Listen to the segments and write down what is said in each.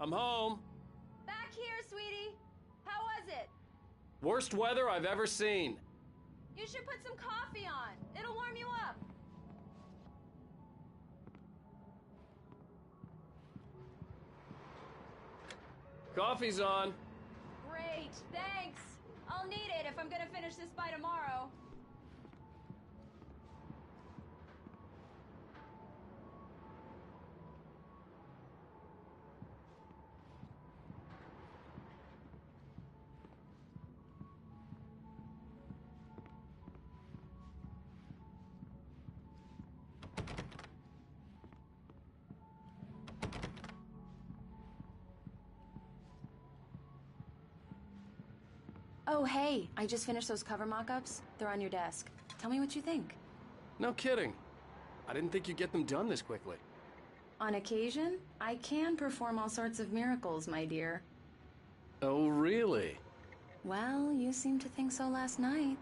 I'm home. Back here, sweetie. How was it? Worst weather I've ever seen. You should put some coffee on. It'll warm you up. Coffee's on. Great, thanks. I'll need it if I'm gonna finish this by tomorrow. Oh, hey, I just finished those cover mock-ups. They're on your desk. Tell me what you think. No kidding. I didn't think you'd get them done this quickly. On occasion, I can perform all sorts of miracles, my dear. Oh, really? Well, you seemed to think so last night.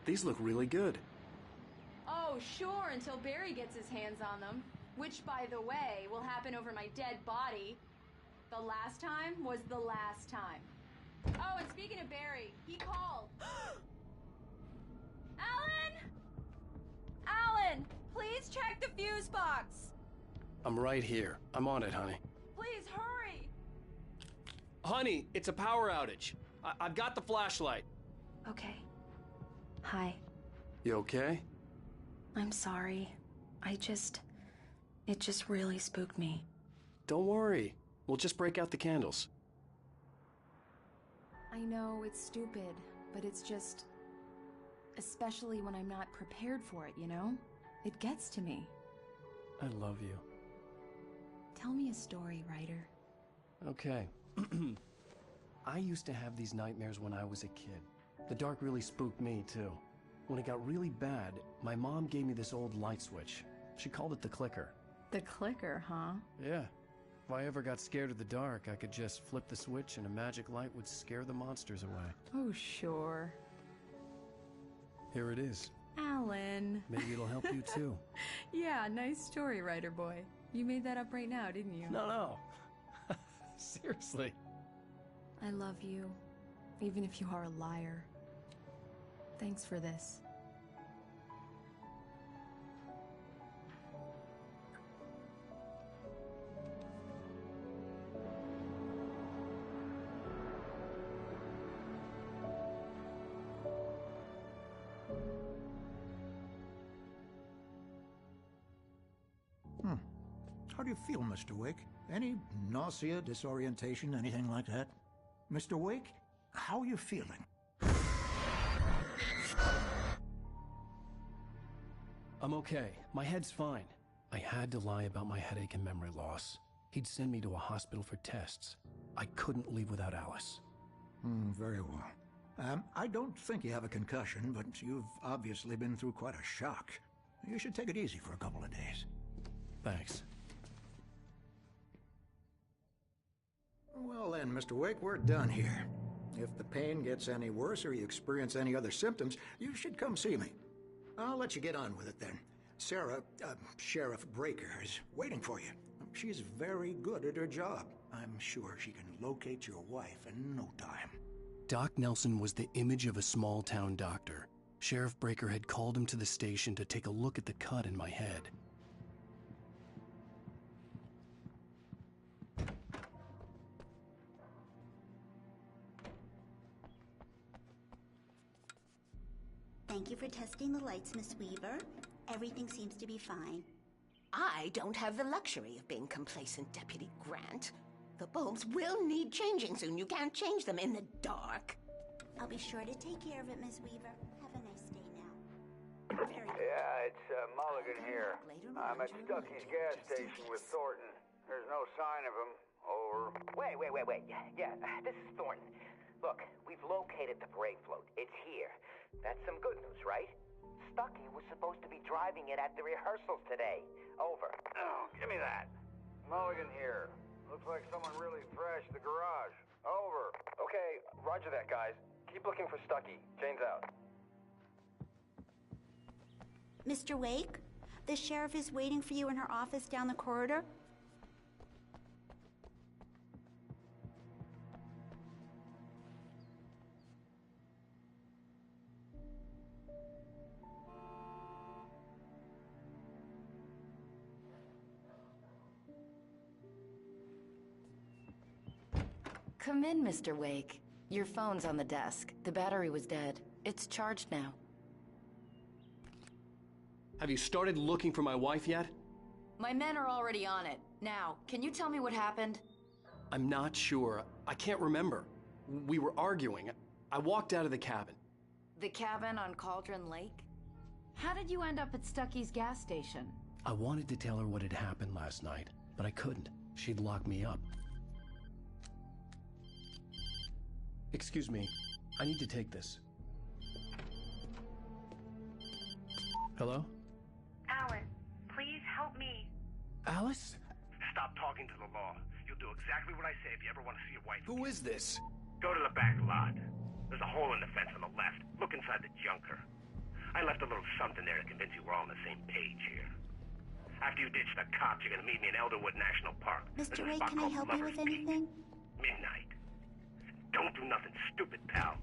These look really good. Oh, sure, until Barry gets his hands on them. Which, by the way, will happen over my dead body. The last time was the last time. Oh, and speaking of Barry, he called. Alan! Alan! Please check the fuse box! I'm right here. I'm on it, honey. Please, hurry! Honey, it's a power outage. I've got the flashlight. Okay. Hi. You okay? I'm sorry. It just really spooked me. Don't worry. We'll just break out the candles. I know, it's stupid, but it's just... Especially when I'm not prepared for it, you know? It gets to me. I love you. Tell me a story, writer. Okay. I used to have these nightmares when I was a kid. The dark really spooked me, too. When it got really bad, my mom gave me this old light switch. She called it the clicker. The clicker, huh? Yeah. If I ever got scared of the dark, I could just flip the switch and a magic light would scare the monsters away. Oh, sure. Here it is. Alan. Maybe it'll help you, too. Yeah, nice story, writer boy. You made that up right now, didn't you? No. Seriously. I love you, even if you are a liar. Thanks for this. How do you feel, Mr. Wake? Any nausea, disorientation, anything like that? Mr. Wake, how are you feeling? I'm okay. My head's fine. I had to lie about my headache and memory loss. He'd send me to a hospital for tests. I couldn't leave without Alice. Very well. I don't think you have a concussion, but you've obviously been through quite a shock. You should take it easy for a couple of days. Thanks. Well then, Mr. Wake, we're done here. If the pain gets any worse or you experience any other symptoms, you should come see me. I'll let you get on with it then. Sarah, Sheriff Breaker, is waiting for you. She's very good at her job. I'm sure she can locate your wife in no time. Doc Nelson was the image of a small-town doctor. Sheriff Breaker had called him to the station to take a look at the cut in my head. Thank you for testing the lights, Miss Weaver. Everything seems to be fine. I don't have the luxury of being complacent, Deputy Grant. The bulbs will need changing soon. You can't change them in the dark. I'll be sure to take care of it, Miss Weaver. Have a nice day Yeah, it's Mulligan here. I'm at Stucky's gas station with Thornton. There's no sign of him. Over. Wait. Yeah, this is Thornton. Look, we've located the brake float. It's here. That's some good news, right? Stucky was supposed to be driving it at the rehearsals today. Over. Oh, give me that. Mulligan here. Looks like someone really thrashed the garage. Over. Okay, roger that, guys. Keep looking for Stucky. Jane's out. Mr. Wake, the sheriff is waiting for you in her office down the corridor. Come in, Mr. Wake. Your phone's on the desk. The battery was dead. It's charged now. Have you started looking for my wife yet? My men are already on it. Now, can you tell me what happened? I'm not sure. I can't remember. We were arguing. I walked out of the cabin. The cabin on Cauldron Lake? How did you end up at Stucky's gas station? I wanted to tell her what had happened last night, but I couldn't. She'd lock me up. Excuse me. I need to take this. Hello? Alan, please help me. Alice? Stop talking to the law. You'll do exactly what I say if you ever want to see your wife. Who is this? Go to the back lot. There's a hole in the fence on the left. Look inside the junker. I left a little something there to convince you we're all on the same page here. After you ditch the cops, you're gonna meet me in Elderwood National Park. Mr. Wake, can I help you with anything? Midnight. Don't do nothing stupid, pal.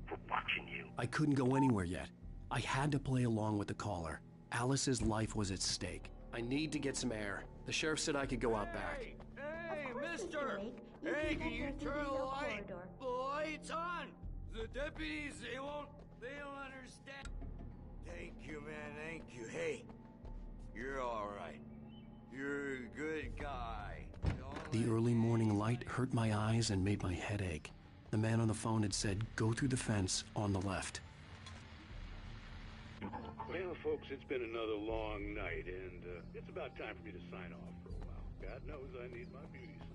We're watching you. I couldn't go anywhere yet. I had to play along with the caller. Alice's life was at stake. I need to get some air. The sheriff said I could go out back. Hey, mister! Hey, can you turn the light? The light's on! The deputies, they'll understand. Thank you, man, thank you. Hey, you're all right. You're a good guy. The early morning light hurt my eyes and made my head ache. The man on the phone had said, go through the fence on the left. Well, folks, it's been another long night, and it's about time for me to sign off for a while. God knows I need my beauty sleep.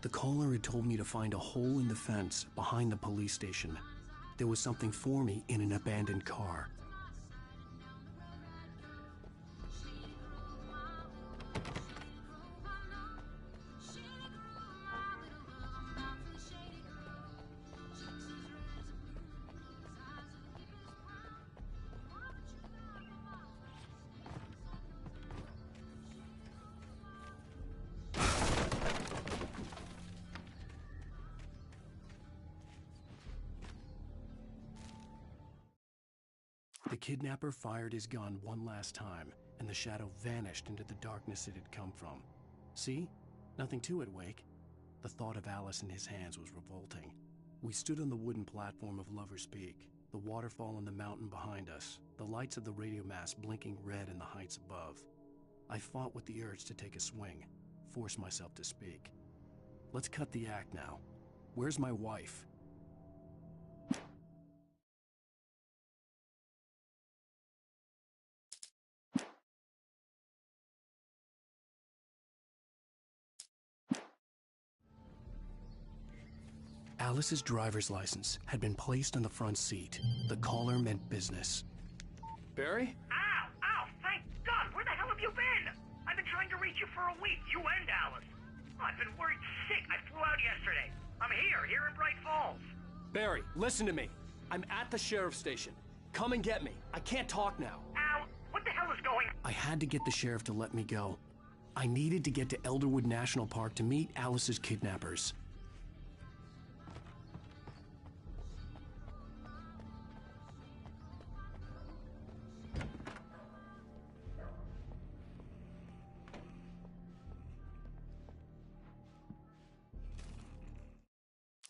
The caller had told me to find a hole in the fence behind the police station. There was something for me in an abandoned car. The kidnapper fired his gun one last time, and the shadow vanished into the darkness it had come from. See? Nothing to it, Wake. The thought of Alice in his hands was revolting. We stood on the wooden platform of Lover's Peak, the waterfall on the mountain behind us, the lights of the radio mast blinking red in the heights above. I fought with the urge to take a swing, force myself to speak. Let's cut the act now. Where's my wife? Alice's driver's license had been placed on the front seat. The caller meant business. Barry? Ow! Thank God! Where the hell have you been? I've been trying to reach you for a week, you and Alice. I've been worried sick. I flew out yesterday. I'm here in Bright Falls. Barry, listen to me. I'm at the sheriff's station. Come and get me. I can't talk now. Al, what the hell is going on? I had to get the sheriff to let me go. I needed to get to Elderwood National Park to meet Alice's kidnappers.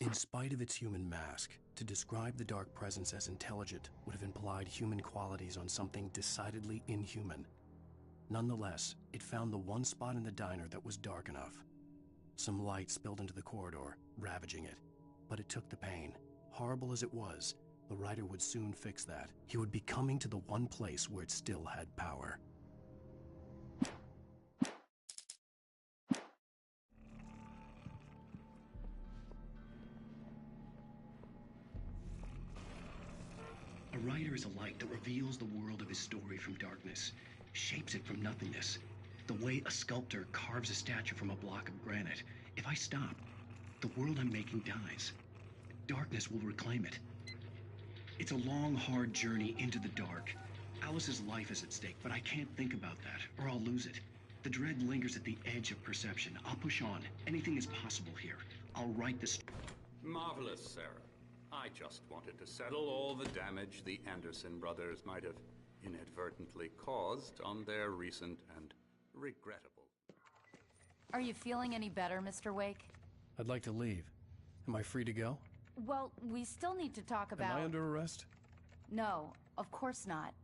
In spite of its human mask, to describe the Dark Presence as intelligent would have implied human qualities on something decidedly inhuman. Nonetheless, it found the one spot in the diner that was dark enough. Some light spilled into the corridor, ravaging it. But it took the pain. Horrible as it was, the writer would soon fix that. He would be coming to the one place where it still had power. A writer is a light that reveals the world of his story from darkness, shapes it from nothingness. The way a sculptor carves a statue from a block of granite. If I stop, the world I'm making dies. Darkness will reclaim it. It's a long, hard journey into the dark. Alice's life is at stake, but I can't think about that, or I'll lose it. The dread lingers at the edge of perception. I'll push on. Anything is possible here. I'll write this. Marvelous, Sarah. I just wanted to settle all the damage the Anderson brothers might have inadvertently caused on their recent and regrettable. Are you feeling any better, Mr. Wake? I'd like to leave. Am I free to go? Well, we still need to talk about... Am I under arrest? No, of course not.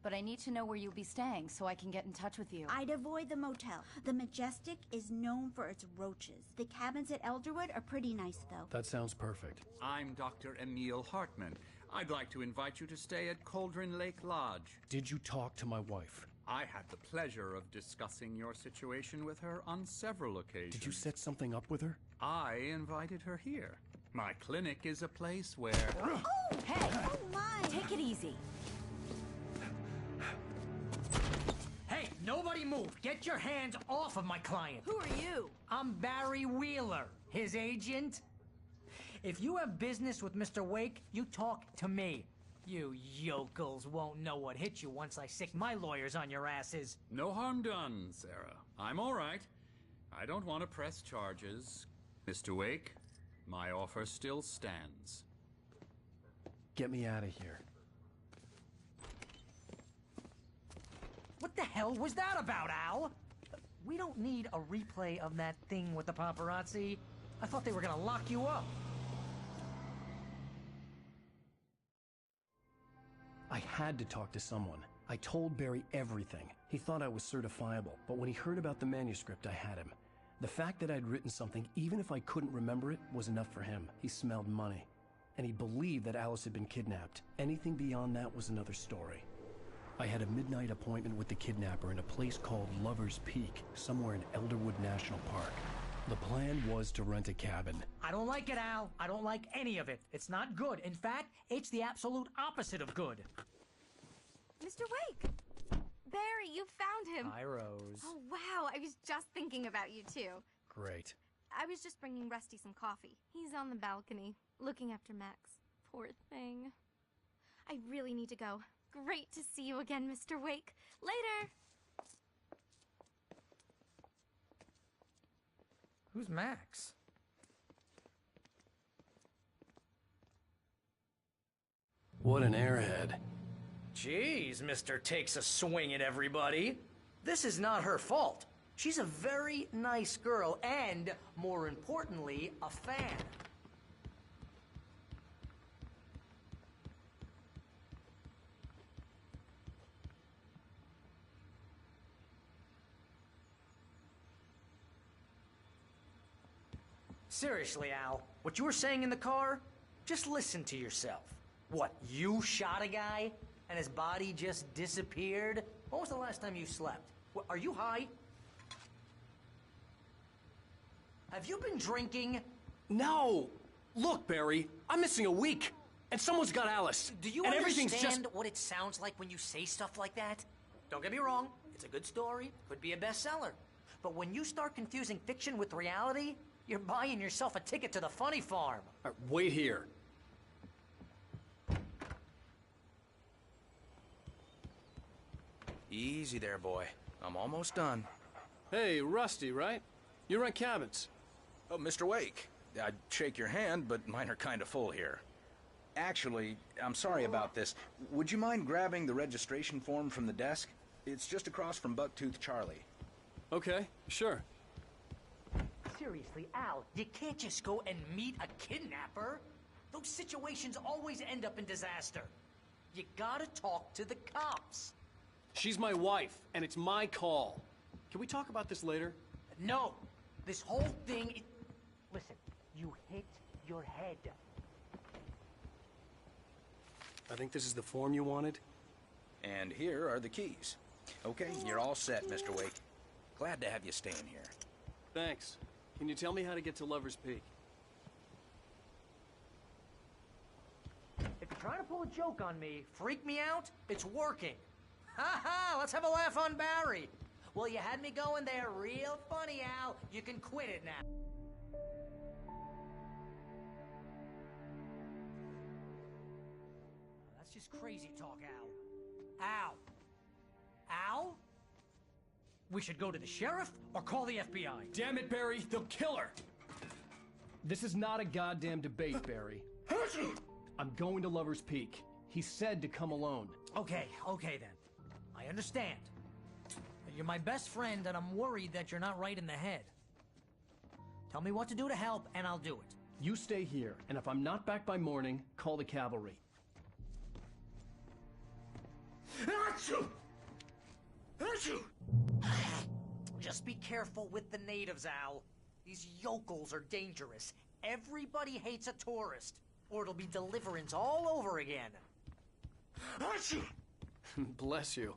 But I need to know where you'll be staying so I can get in touch with you. I'd avoid the motel. The Majestic is known for its roaches. The cabins at Elderwood are pretty nice, though. That sounds perfect. I'm Dr. Emil Hartman. I'd like to invite you to stay at Cauldron Lake Lodge. Did you talk to my wife? I had the pleasure of discussing your situation with her on several occasions. Did you set something up with her? I invited her here. My clinic is a place where... Oh! Hey! Oh, my! Take it easy. Hey, nobody move! Get your hands off of my client! Who are you? I'm Barry Wheeler, his agent. If you have business with Mr. Wake, you talk to me. You yokels won't know what hit you once I sick my lawyers on your asses. No harm done, Sarah. I'm all right. I don't want to press charges. Mr. Wake, my offer still stands. Get me out of here. What the hell was that about, Al? We don't need a replay of that thing with the paparazzi. I thought they were gonna lock you up. I had to talk to someone. I told Barry everything. He thought I was certifiable, but when he heard about the manuscript, I had him. The fact that I'd written something, even if I couldn't remember it, was enough for him. He smelled money. And he believed that Alice had been kidnapped. Anything beyond that was another story. I had a midnight appointment with the kidnapper in a place called Lover's Peak, somewhere in Elderwood National Park. The plan was to rent a cabin. I don't like it, Al. I don't like any of it. It's not good. In fact, it's the absolute opposite of good. Mr. Wake! Barry, you found him! Hi, Rose. Oh, wow. I was just thinking about you, too. Great. I was just bringing Rusty some coffee. He's on the balcony, looking after Max. Poor thing. I really need to go. Great to see you again, Mr. Wake. Later! Who's Max? What an airhead. Jeez, Mr. Takes a swing at everybody. This is not her fault. She's a very nice girl and, more importantly, a fan. Seriously, Al, what you were saying in the car? Just listen to yourself. What, you shot a guy and his body just disappeared? When was the last time you slept? What, are you high? Have you been drinking? No! Look, Barry, I'm missing a week, and someone's got Alice. Do you understand what it sounds like when you say stuff like that? Don't get me wrong, it's a good story, could be a bestseller. But when you start confusing fiction with reality, you're buying yourself a ticket to the funny farm. All right, wait here. Easy there, boy. I'm almost done. Hey, Rusty, right? You rent cabins. Oh, Mr. Wake. I'd shake your hand, but mine are kind of full here. Actually, I'm sorry about this. Would you mind grabbing the registration form from the desk? It's just across from Bucktooth Charlie. Okay, sure. Seriously, Al, you can't just go and meet a kidnapper. Those situations always end up in disaster. You gotta talk to the cops. She's my wife, and it's my call. Can we talk about this later? No. This whole thing... Listen, you hit your head. I think this is the form you wanted. And here are the keys. Okay, you're all set, Mr. Wake. Glad to have you staying here. Thanks. Can you tell me how to get to Lover's Peak? If you're trying to pull a joke on me, freak me out, it's working. Ha ha! Let's have a laugh on Barry. Well, you had me going there real funny, Al. You can quit it now. That's just crazy talk, Al. Al? Al? We should go to the sheriff or call the FBI. Damn it, Barry, they'll kill her! This is not a goddamn debate, Barry. I'm going to Lover's Peak. He said to come alone. Okay then. I understand. You're my best friend, and I'm worried that you're not right in the head. Tell me what to do to help, and I'll do it. You stay here, and if I'm not back by morning, call the cavalry. Achoo! Achoo! Just be careful with the natives, Al. These yokels are dangerous. Everybody hates a tourist, or it'll be Deliverance all over again. Achoo! Bless you.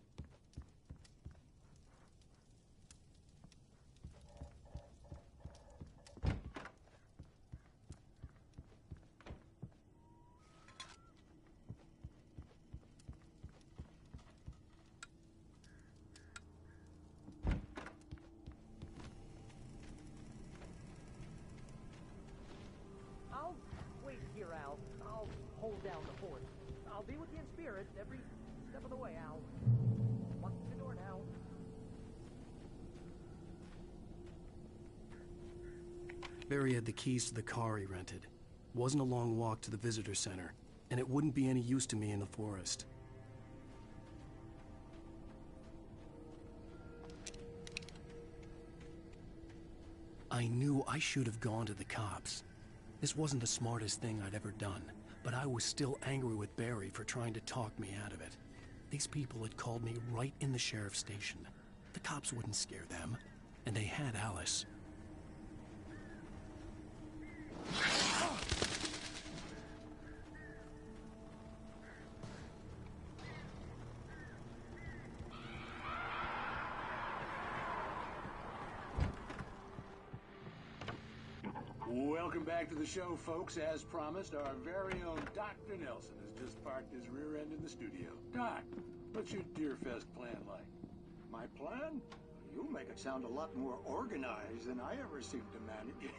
I'll wait here, Al. I'll hold down the fort. I'll be with you in spirit every step of the way, Al. Lock the door now. Barry had the keys to the car he rented. Wasn't a long walk to the visitor center, and it wouldn't be any use to me in the forest. I knew I should have gone to the cops. This wasn't the smartest thing I'd ever done, but I was still angry with Barry for trying to talk me out of it. These people had called me right in the sheriff's station. The cops wouldn't scare them, and they had Alice. Welcome back to the show, folks. As promised, our very own Dr. Nelson has just parked his rear end in the studio. Doc, what's your Deerfest plan like? My plan? You make it sound a lot more organized than I ever seem to manage.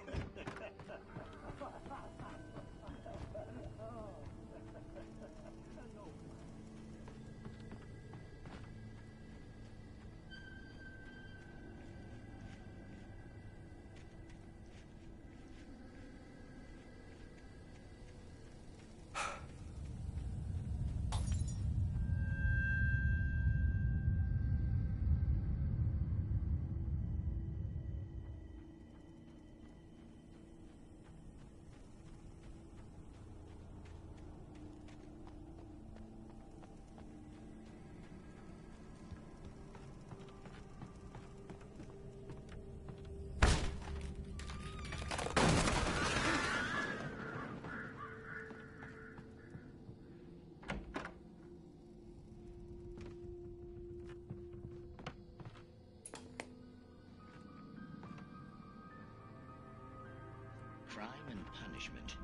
Crime and punishment.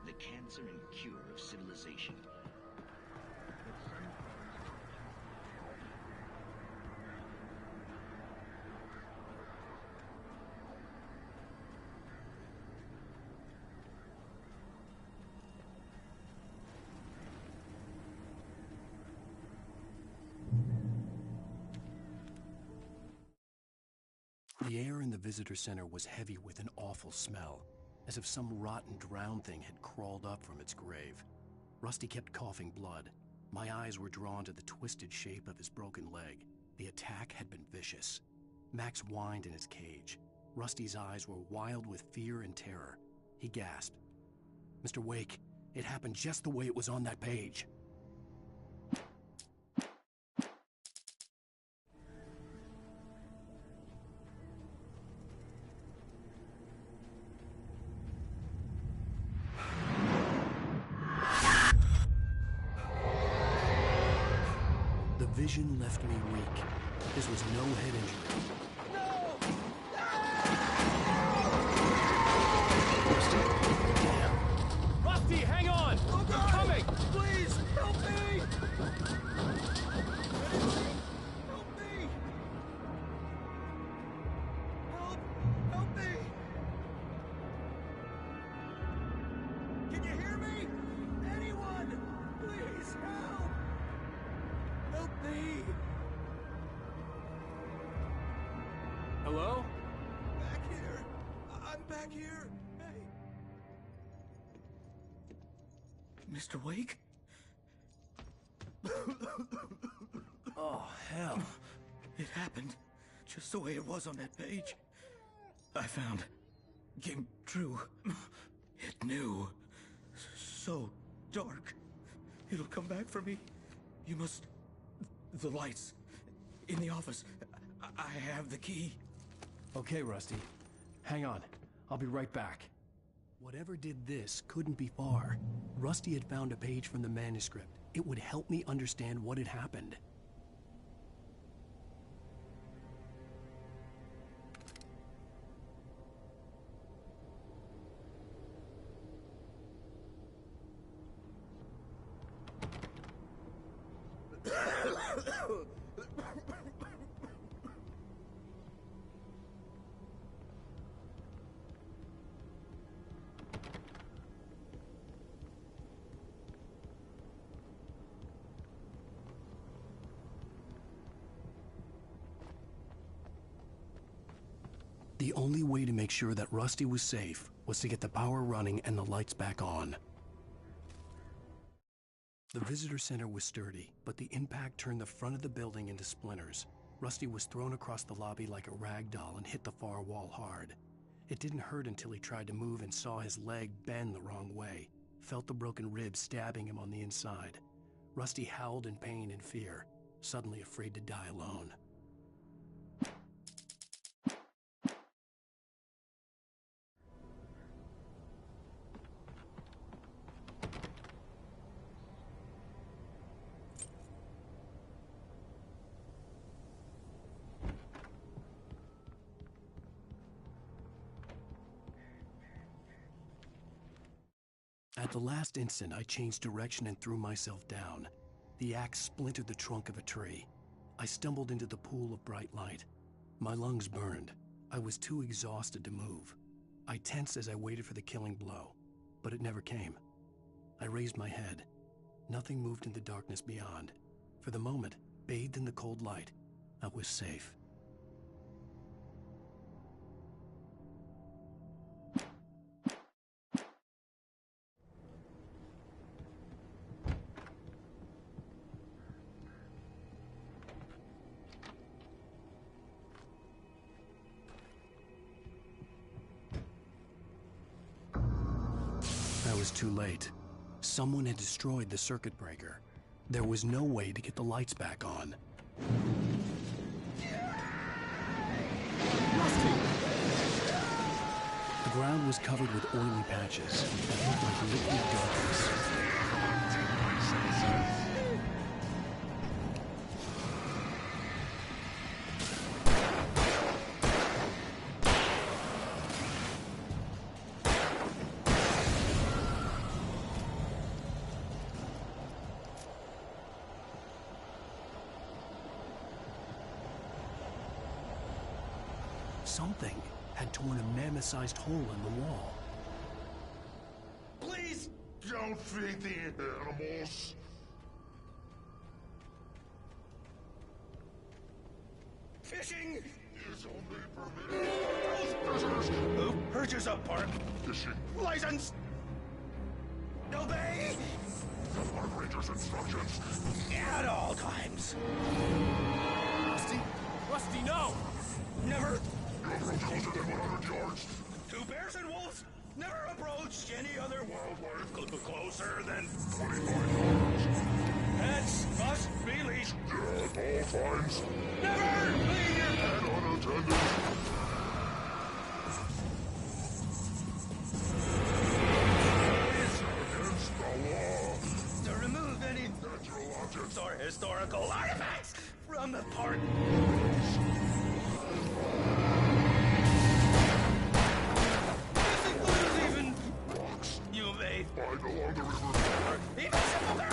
The cancer and cure of civilization. The air in the visitor center was heavy with an awful smell, as if some rotten drowned thing had crawled up from its grave. Rusty kept coughing blood. My eyes were drawn to the twisted shape of his broken leg. The attack had been vicious. Max whined in his cage. Rusty's eyes were wild with fear and terror. He gasped. "Mr. Wake, it happened just the way it was on that page." The vision left me weak. This was no head injury. Rusty, hang on! They're coming! Please, help me! Help me! Help me! Can you hear me? Anyone! Please, help! Help me! Hello? Back here! I'm back here! Hey! Mr. Wake? Oh, hell. It happened just the way it was on that page. I found. Came true. It knew. So dark. It'll come back for me. You must... The lights. In the office. I have the key. Okay, Rusty. Hang on. I'll be right back. Whatever did this couldn't be far. Rusty had found a page from the manuscript. It would help me understand what had happened. The only way to make sure that Rusty was safe was to get the power running and the lights back on. The visitor center was sturdy, but the impact turned the front of the building into splinters. Rusty was thrown across the lobby like a rag doll and hit the far wall hard. It didn't hurt until he tried to move and saw his leg bend the wrong way, felt the broken ribs stabbing him on the inside. Rusty howled in pain and fear, suddenly afraid to die alone. At the last instant, I changed direction and threw myself down. The axe splintered the trunk of a tree. I stumbled into the pool of bright light. My lungs burned. I was too exhausted to move. I tensed as I waited for the killing blow, but it never came. I raised my head. Nothing moved in the darkness beyond. For the moment, bathed in the cold light, I was safe. I was too late. Someone had destroyed the circuit breaker. There was no way to get the lights back on. Rusty! The ground was covered with oily patches that looked like liquid darkness. Something had torn a mammoth-sized hole in the wall. Please don't feed the animals. Fishing! Is Who purchase up park? Fishing. License! Obey! The Park Ranger's instructions. At all times. Rusty? Rusty, no! Never. You approach closer than 100 yards. Two bears and wolves never approached any other wildlife closer than 25 yards. Pets must be leashed. At all times. Never leave your pet unattended. To remove any natural objects or historical artifacts from the park. This includes even rocks. You may find along the river. Even sepulchre.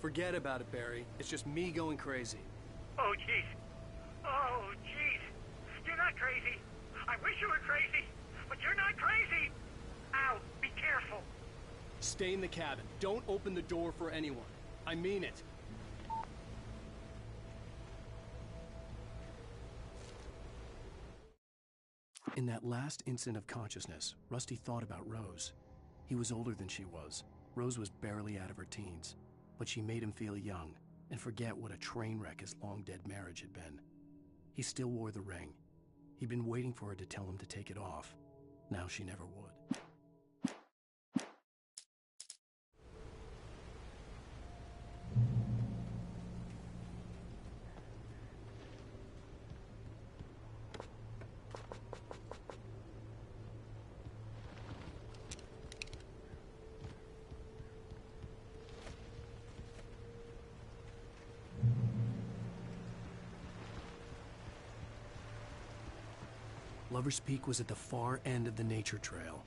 Forget about it, Barry. It's just me going crazy. Oh, jeez. Oh, jeez. You're not crazy. I wish you were crazy, but you're not crazy. Ow, be careful. Stay in the cabin. Don't open the door for anyone. I mean it. In that last instant of consciousness, Rusty thought about Rose. He was older than she was. Rose was barely out of her teens. But she made him feel young and forget what a train wreck his long-dead marriage had been. He still wore the ring. He'd been waiting for her to tell him to take it off. Now she never would. Lover's Peak was at the far end of the nature trail.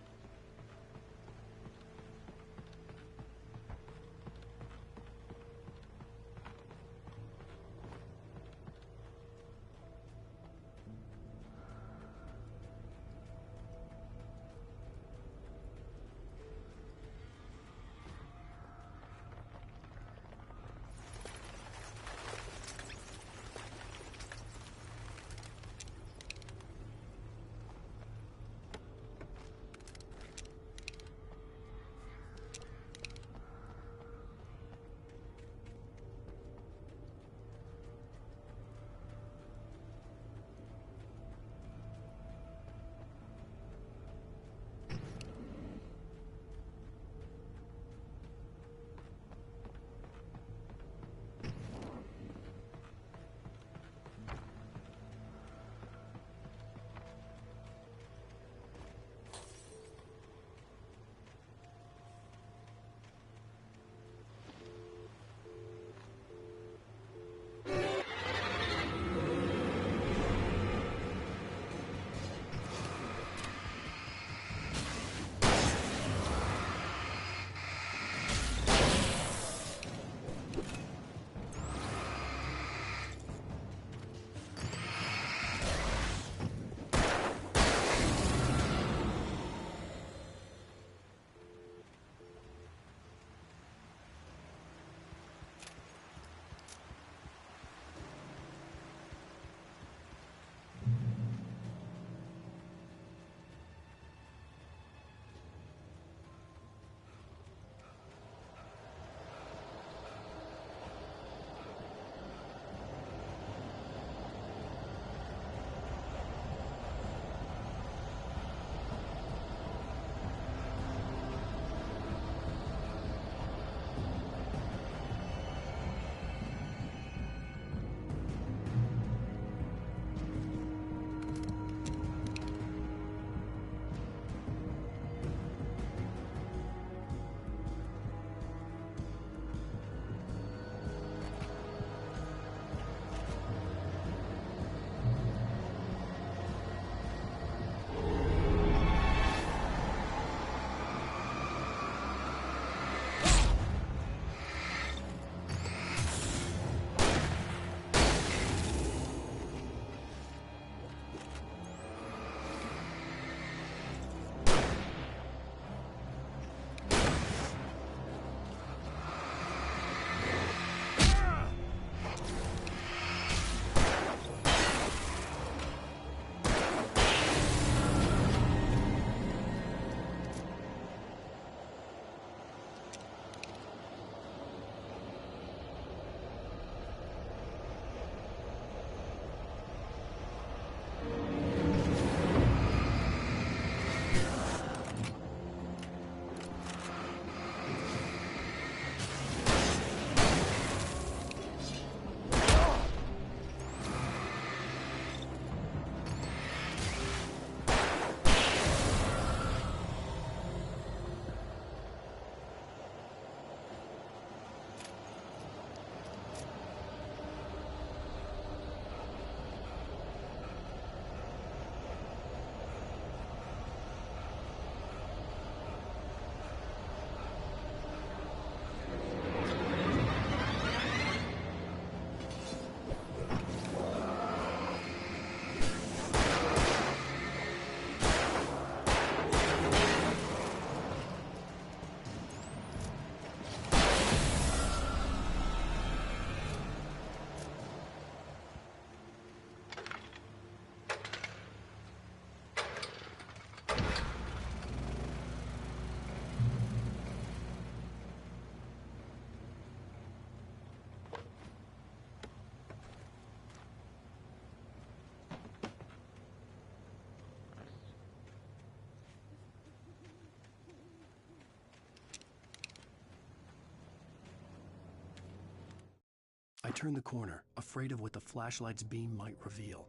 turned the corner, afraid of what the flashlight's beam might reveal.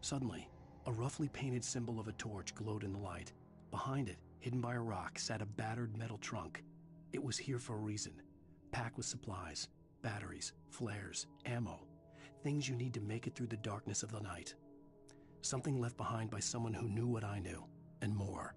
Suddenly, a roughly painted symbol of a torch glowed in the light. Behind it, hidden by a rock, sat a battered metal trunk. It was here for a reason, packed with supplies, batteries, flares, ammo, things you need to make it through the darkness of the night. Something left behind by someone who knew what I knew, and more.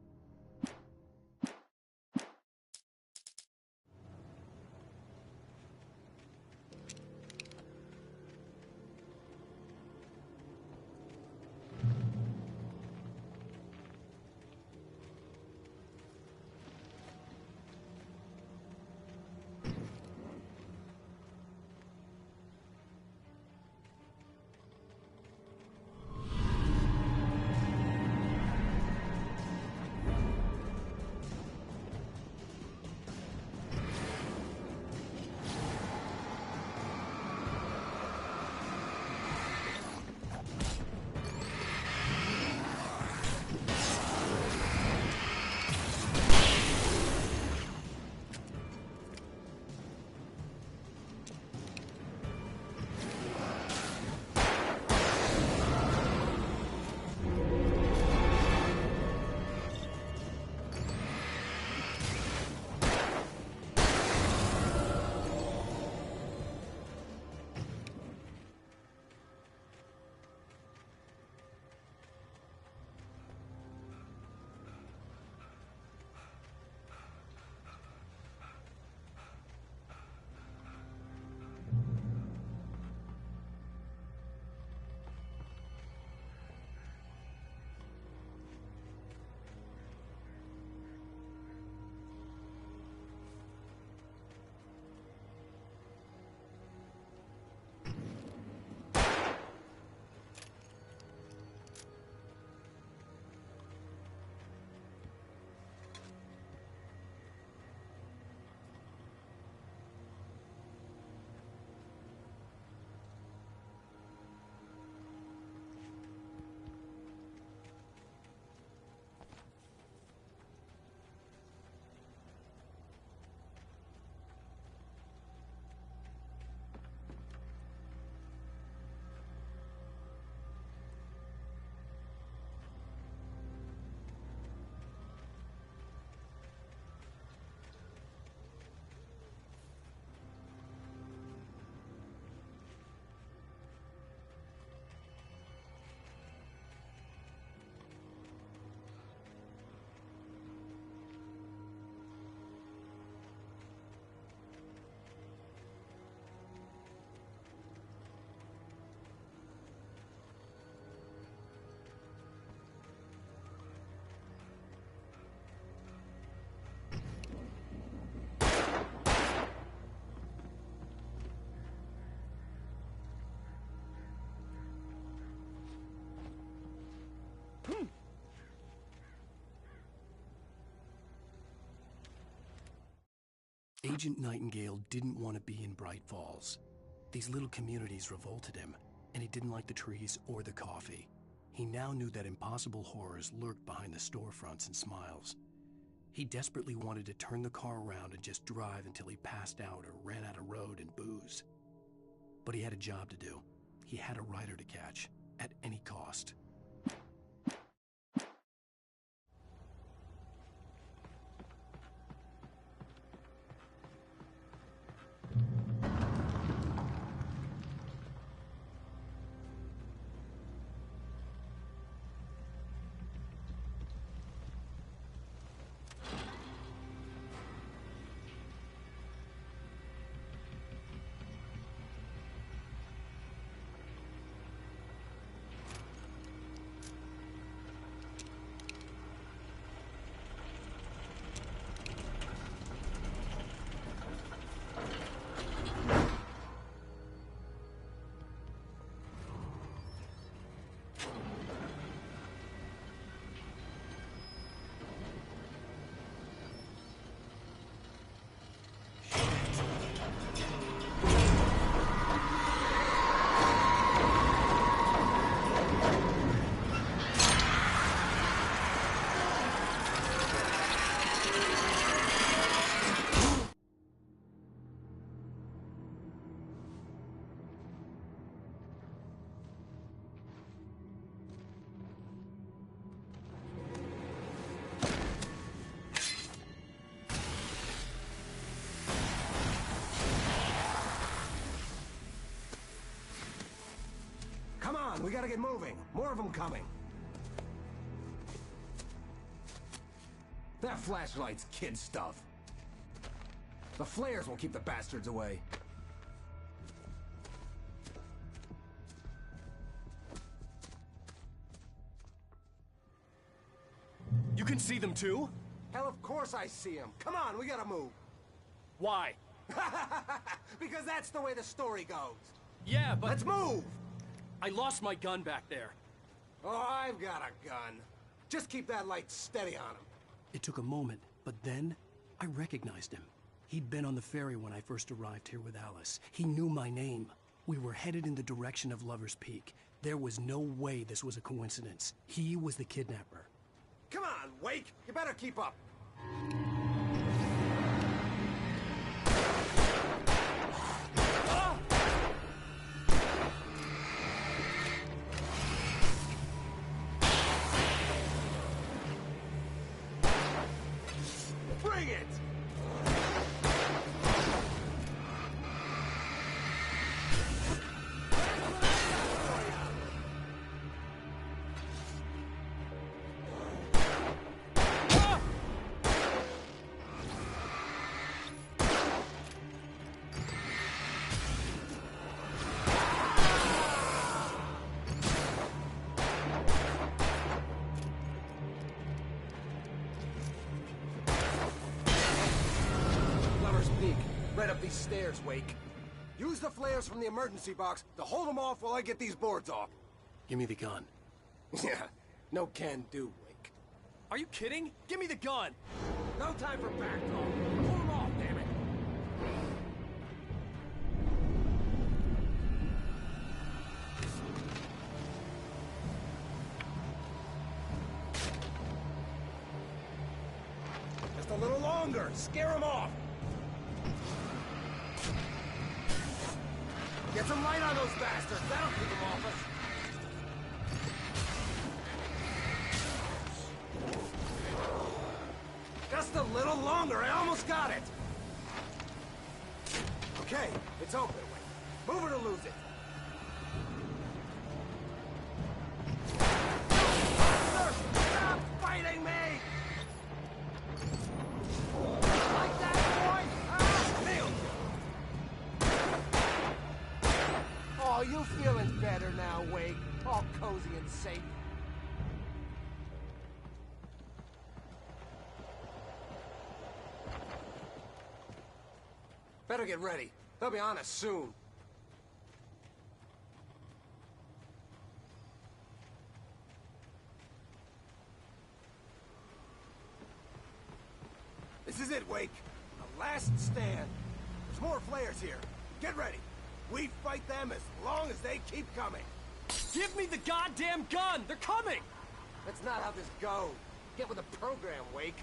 Agent Nightingale didn't want to be in Bright Falls. These little communities revolted him, and he didn't like the trees or the coffee. He now knew that impossible horrors lurked behind the storefronts and smiles. He desperately wanted to turn the car around and just drive until he passed out or ran out of road and booze. But he had a job to do. He had a rider to catch, at any cost. on, we gotta get moving. More of them coming. That flashlight's kid stuff. The flares will keep the bastards away. You can see them too? Hell, of course I see them. Come on, we gotta move. Why? Because that's the way the story goes. Yeah, but... Let's move! I lost my gun back there. Oh, I've got a gun. Just keep that light steady on him. It took a moment, but then I recognized him. He'd been on the ferry when I first arrived here with Alice. He knew my name. We were headed in the direction of Lover's Peak. There was no way this was a coincidence. He was the kidnapper. Come on, Wake! You better keep up. Bring it! Right up these stairs, Wake. Use the flares from the emergency box to hold them off while I get these boards off. Give me the gun. Yeah, no can do, Wake. Are you kidding? Give me the gun! No time for back talk. Hold them off, damn it! Just a little longer. Scare them off. Get some light on those bastards. That'll keep them off us. Just a little longer. I almost got it. Okay, it's open. Move it or lose it. Stop fighting me! Like that, boy? Ah, nailed you. Oh, you feeling better now, Wake? All cozy and safe. Better get ready. They'll be on us soon. This is it, Wake. The last stand. There's more flares here. Get ready. We fight them as long as they keep coming. Give me the goddamn gun! They're coming! That's not how this goes. Get with the program, Wake.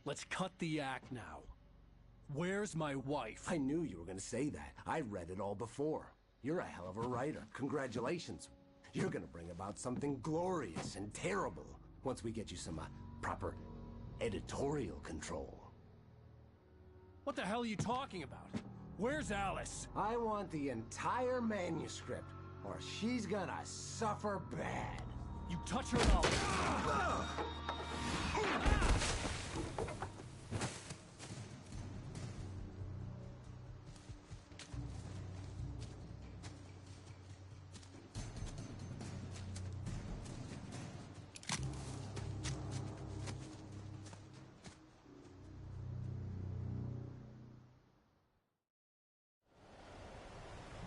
Let's cut the act now. Where's my wife? I knew you were gonna say that. I read it all before. You're a hell of a writer. Congratulations. You're gonna bring about something glorious and terrible once we get you some proper editorial control. What the hell are you talking about? Where's Alice? I want the entire manuscript, or she's gonna suffer bad. You touch her and I'll...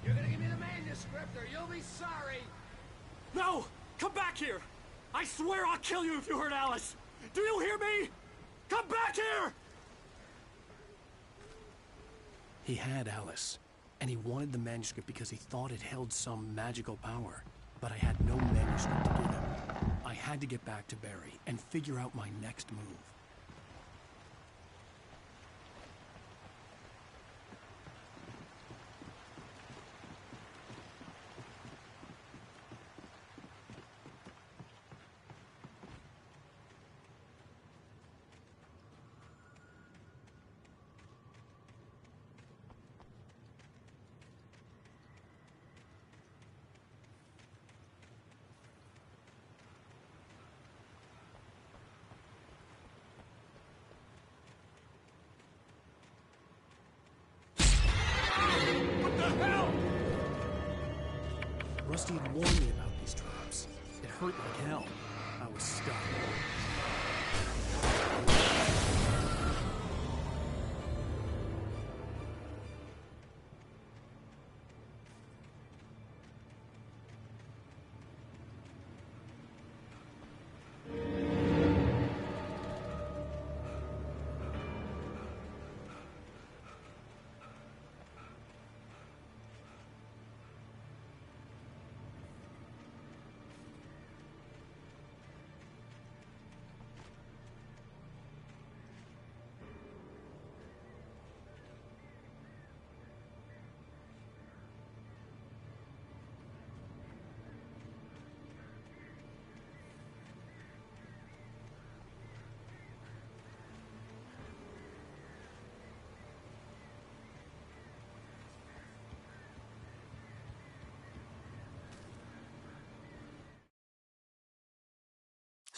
You're gonna give me the manuscript, or you'll be sorry! No! Come back here! I swear I'll kill you if you hurt Alice! Do you hear me? Come back here! He had Alice, and he wanted the manuscript because he thought it held some magical power. But I had no manuscript to give him. I had to get back to Barry and figure out my next move. Rusty had warned me about these traps. It hurt like hell. I was stuck.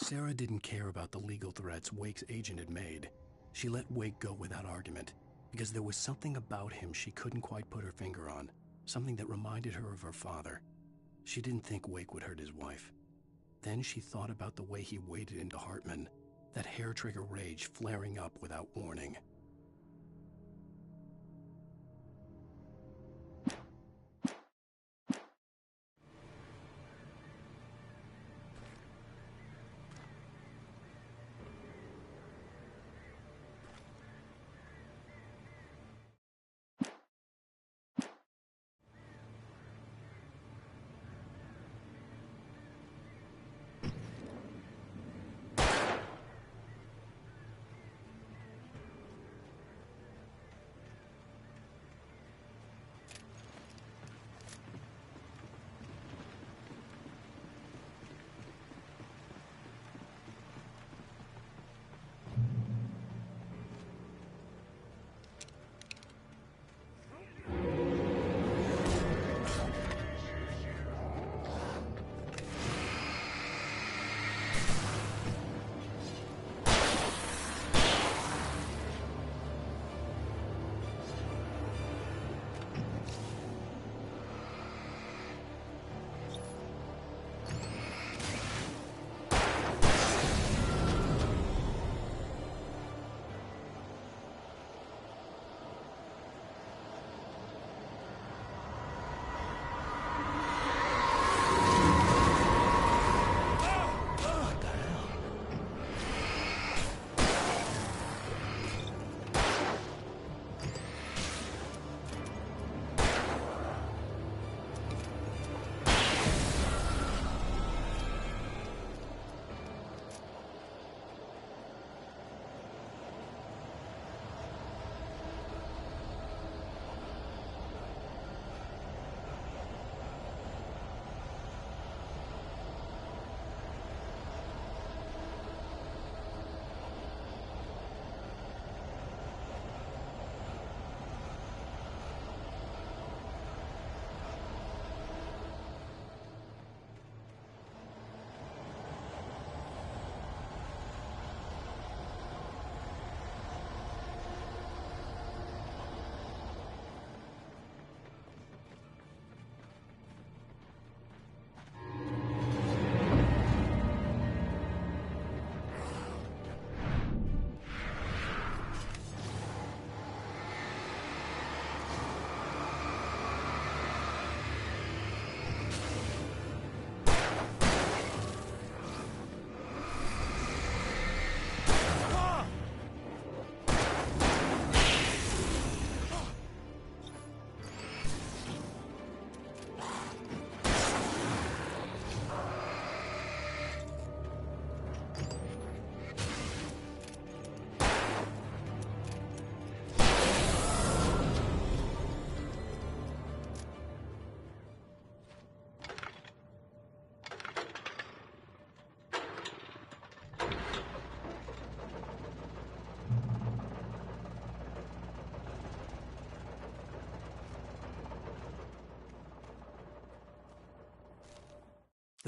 Sarah didn't care about the legal threats Wake's agent had made. She let Wake go without argument, because there was something about him she couldn't quite put her finger on, something that reminded her of her father. She didn't think Wake would hurt his wife. Then she thought about the way he waded into Hartman, that hair-trigger rage flaring up without warning.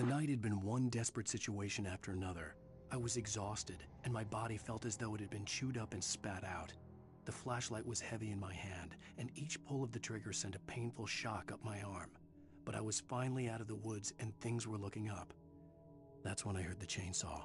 The night had been one desperate situation after another. I was exhausted, and my body felt as though it had been chewed up and spat out. The flashlight was heavy in my hand, and each pull of the trigger sent a painful shock up my arm. But I was finally out of the woods, and things were looking up. That's when I heard the chainsaw.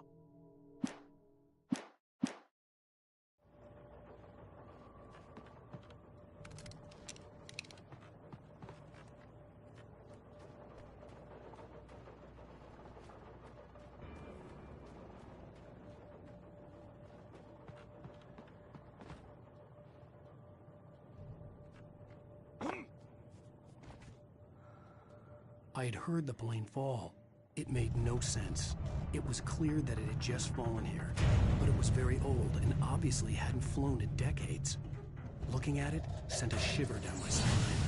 I had heard the plane fall. It made no sense. It was clear that it had just fallen here, but it was very old and obviously hadn't flown in decades. Looking at it sent a shiver down my spine.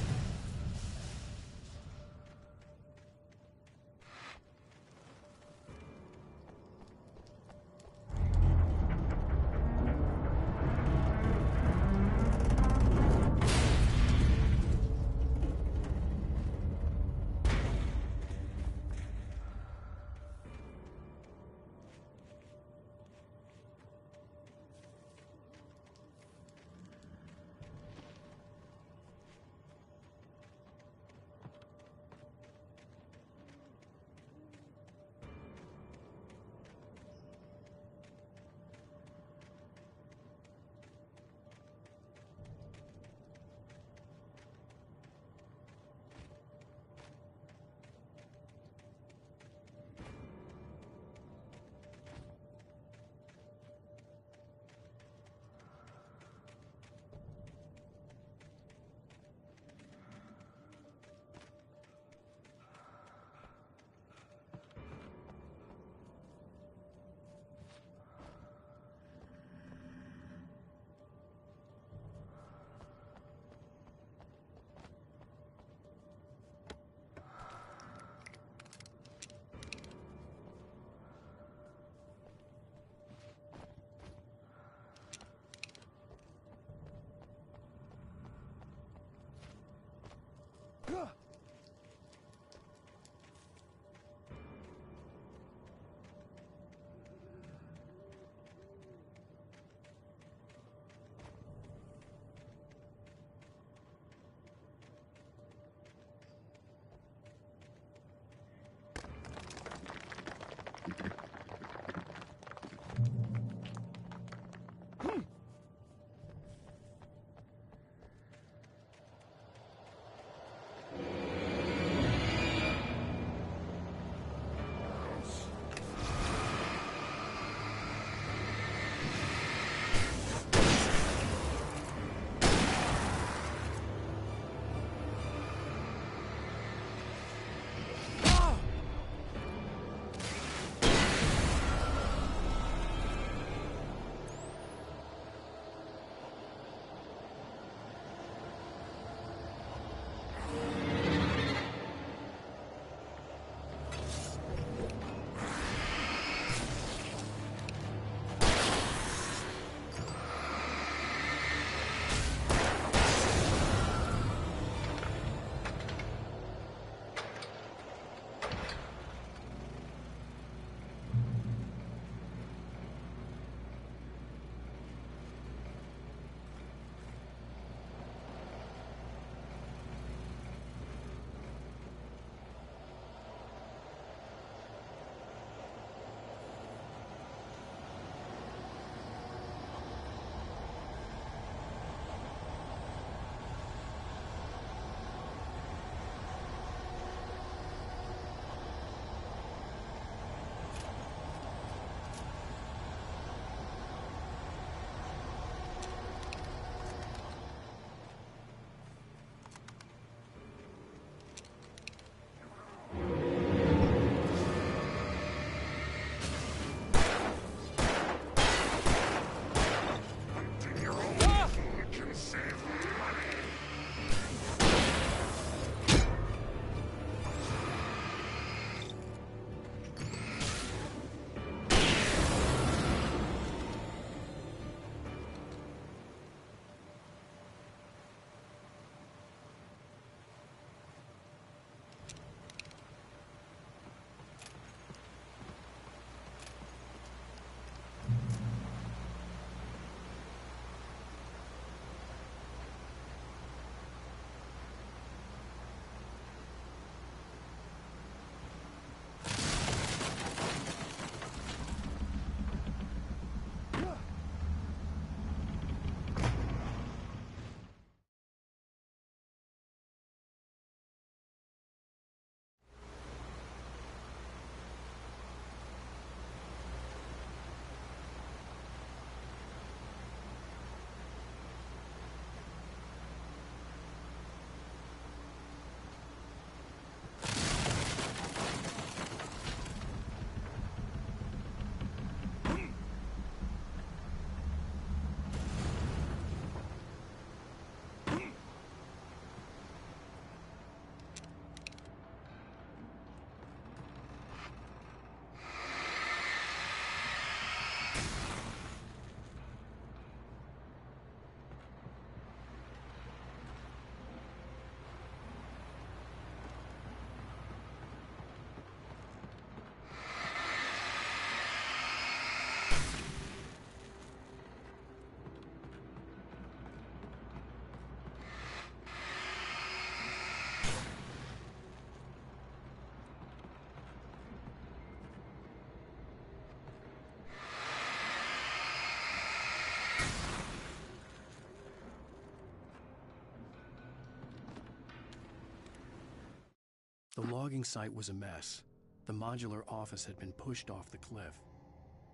The logging site was a mess. The modular office had been pushed off the cliff.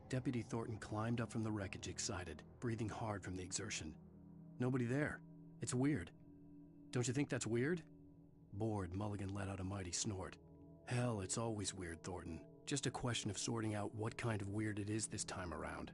Deputy Thornton climbed up from the wreckage excited, breathing hard from the exertion. Nobody there. It's weird. Don't you think that's weird? Bored, Mulligan let out a mighty snort. Hell, it's always weird, Thornton. Just a question of sorting out what kind of weird it is this time around.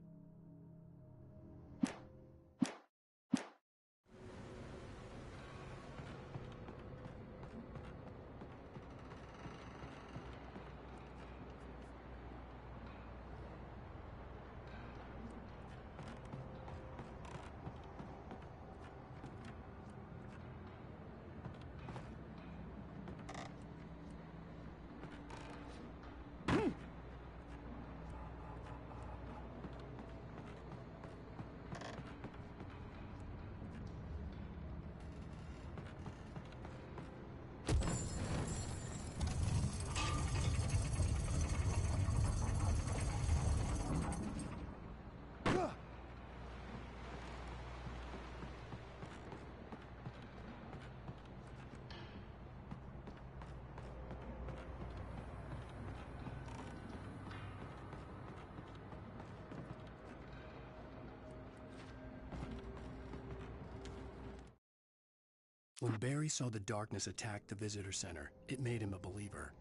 When Barry saw the darkness attack the visitor center, it made him a believer.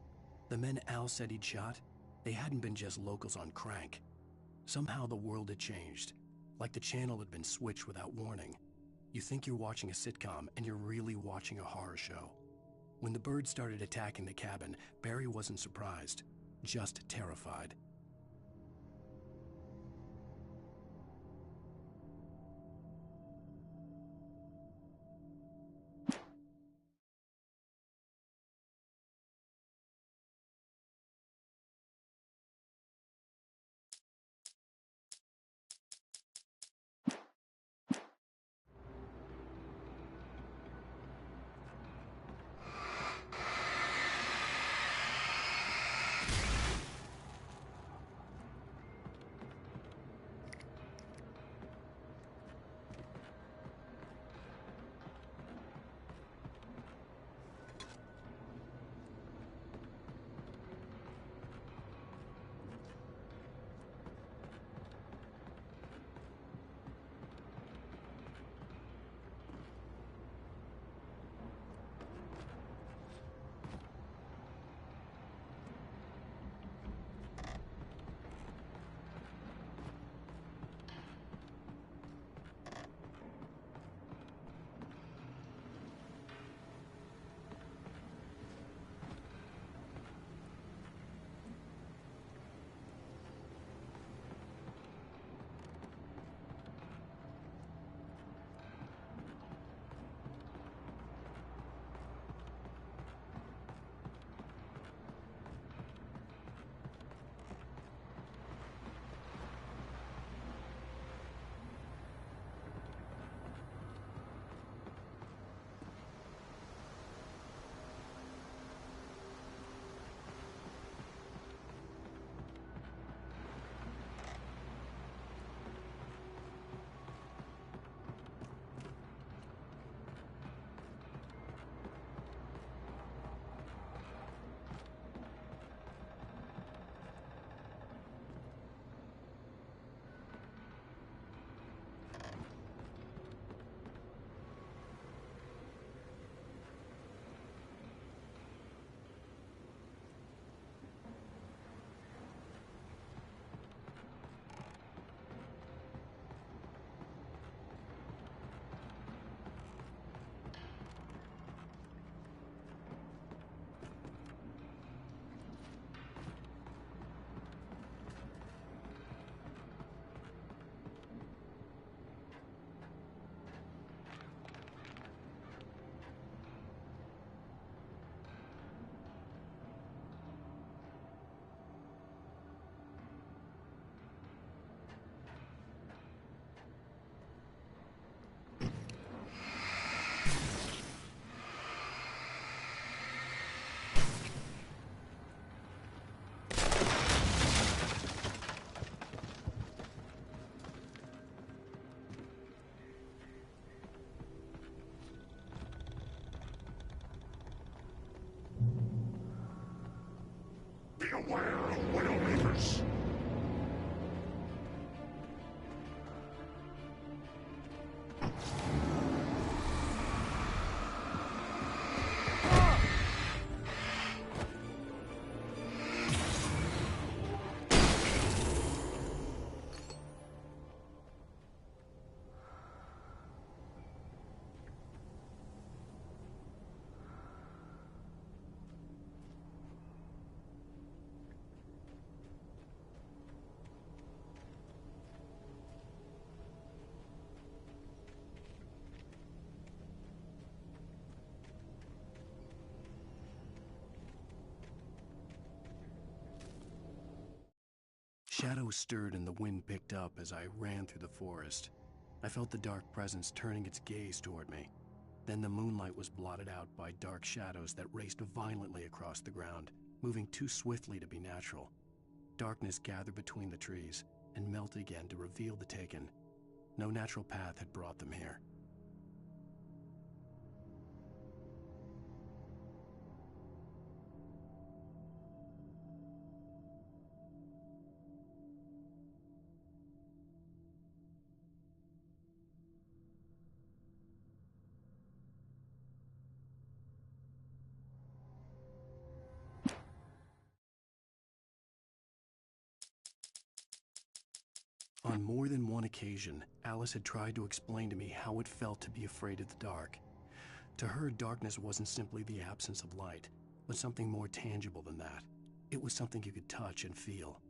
The men Al said he'd shot, they hadn't been just locals on crank. Somehow the world had changed, like the channel had been switched without warning. You think you're watching a sitcom, and you're really watching a horror show. When the birds started attacking the cabin, Barry wasn't surprised, just terrified. Shadows stirred and the wind picked up as I ran through the forest. I felt the dark presence turning its gaze toward me. Then the moonlight was blotted out by dark shadows that raced violently across the ground, moving too swiftly to be natural. Darkness gathered between the trees and melted again to reveal the Taken. No natural path had brought them here. On more than one occasion, Alice had tried to explain to me how it felt to be afraid of the dark. To her, darkness wasn't simply the absence of light, but something more tangible than that. It was something you could touch and feel.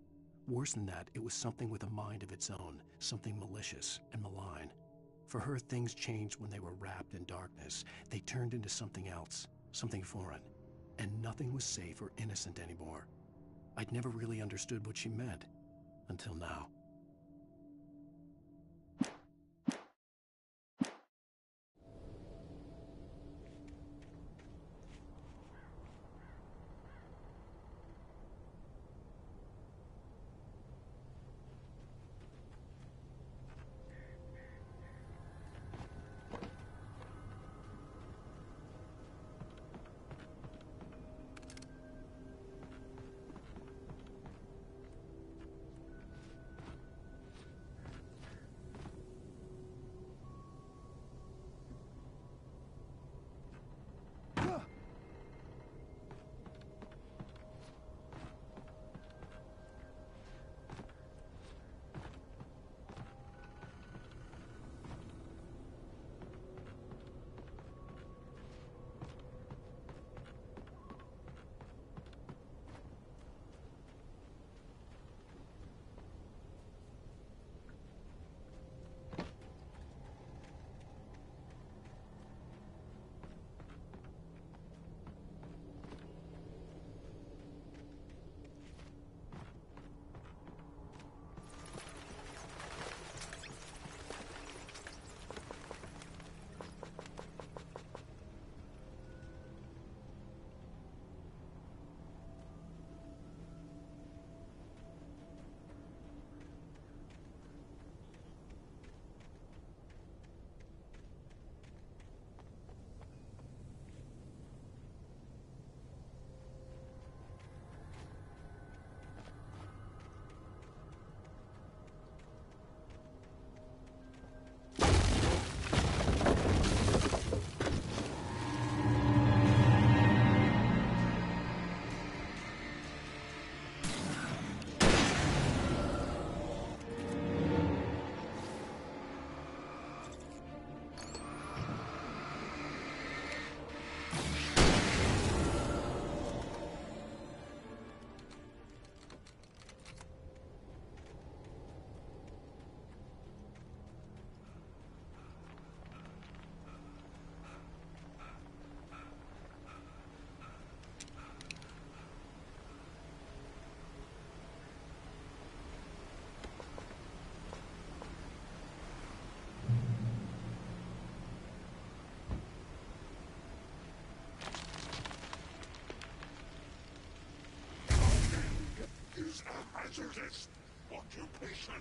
Worse than that, it was something with a mind of its own, something malicious and malign. For her, things changed when they were wrapped in darkness. They turned into something else, something foreign, and nothing was safe or innocent anymore. I'd never really understood what she meant, until now. A hazardous occupation.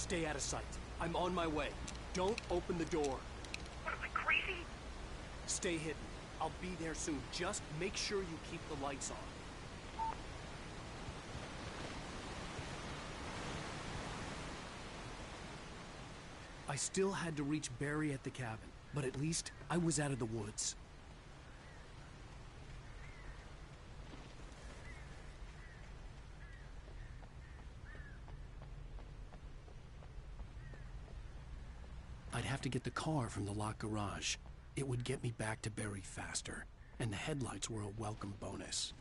Stay out of sight. I'm on my way. Don't open the door. What, am I crazy? Stay hidden. I'll be there soon. Just make sure you keep the lights on. I still had to reach Barry at the cabin, but at least I was out of the woods. I'd have to get the car from the locked garage. It would get me back to Barry faster, and the headlights were a welcome bonus.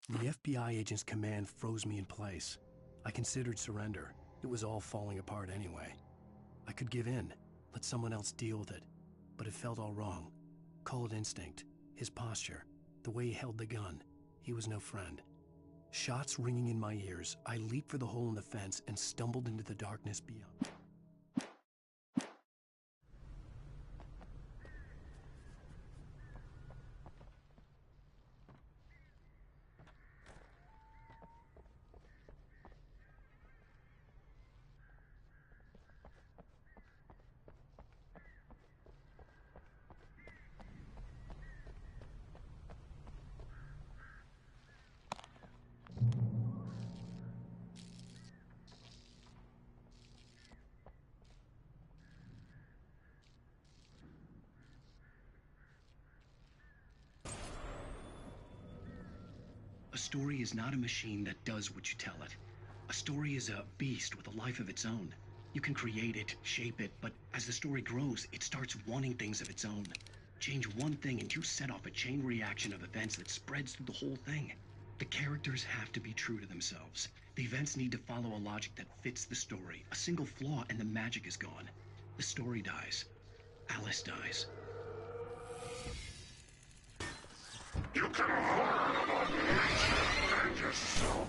The FBI agent's command froze me in place. I considered surrender. It was all falling apart anyway. I could give in, let someone else deal with it, but it felt all wrong. Call it instinct, his posture, the way he held the gun. He was no friend. Shots ringing in my ears, I leaped for the hole in the fence and stumbled into the darkness beyond. A story is not a machine that does what you tell it. A story is a beast with a life of its own. You can create it, shape it, but as the story grows, it starts wanting things of its own. Change one thing and you set off a chain reaction of events that spreads through the whole thing. The characters have to be true to themselves. The events need to follow a logic that fits the story. A single flaw and the magic is gone. The story dies. Alice dies. You can hold and yourself.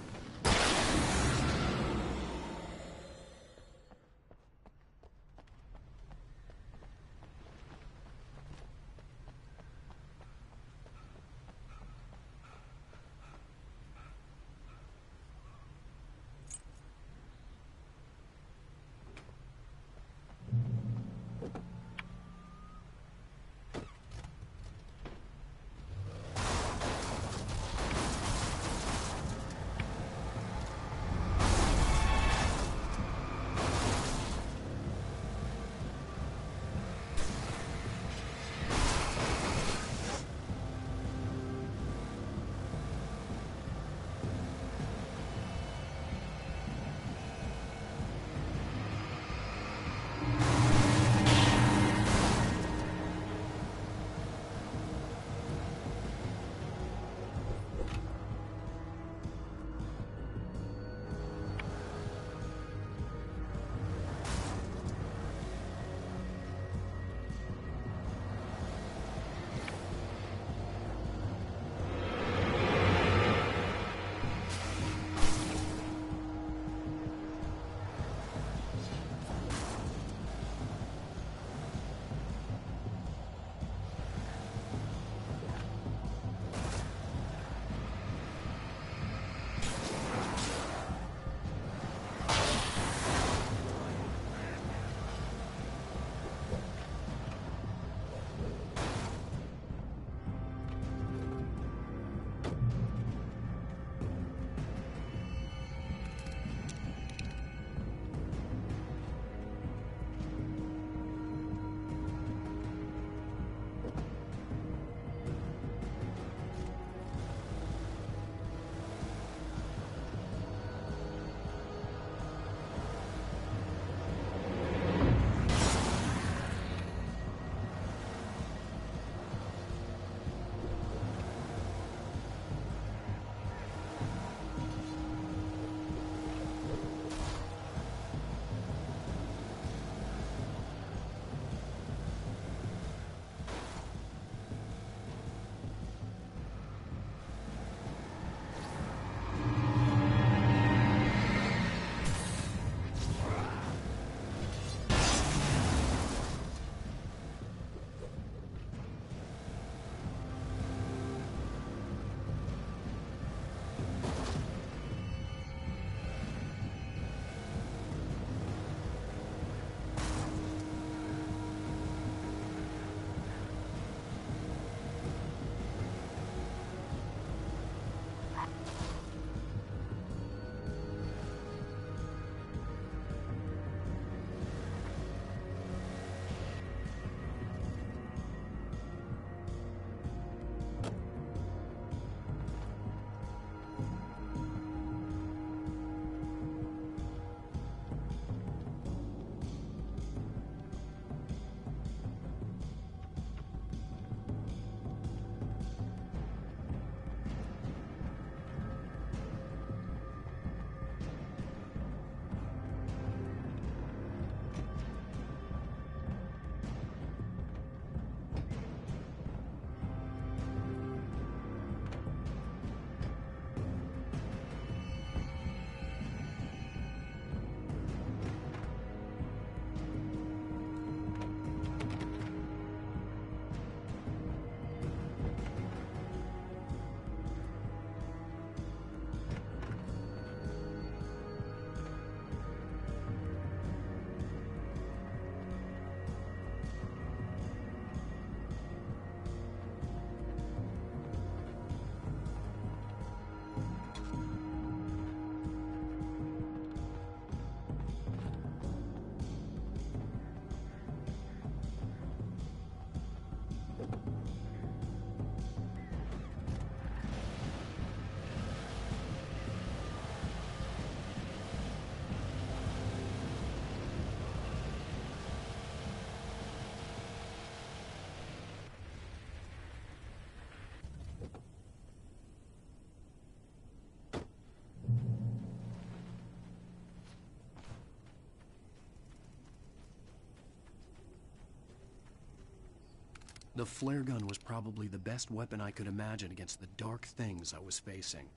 The flare gun was probably the best weapon I could imagine against the dark things I was facing.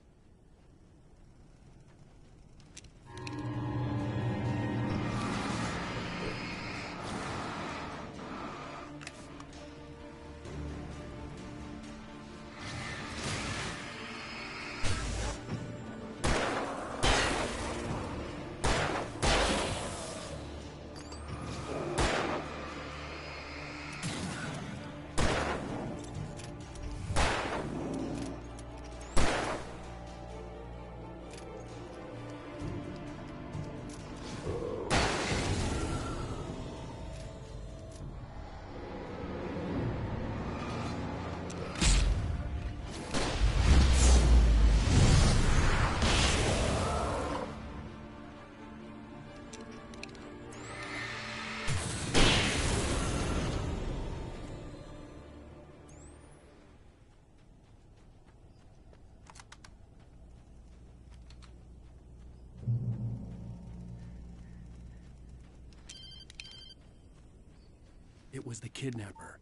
It was the kidnapper.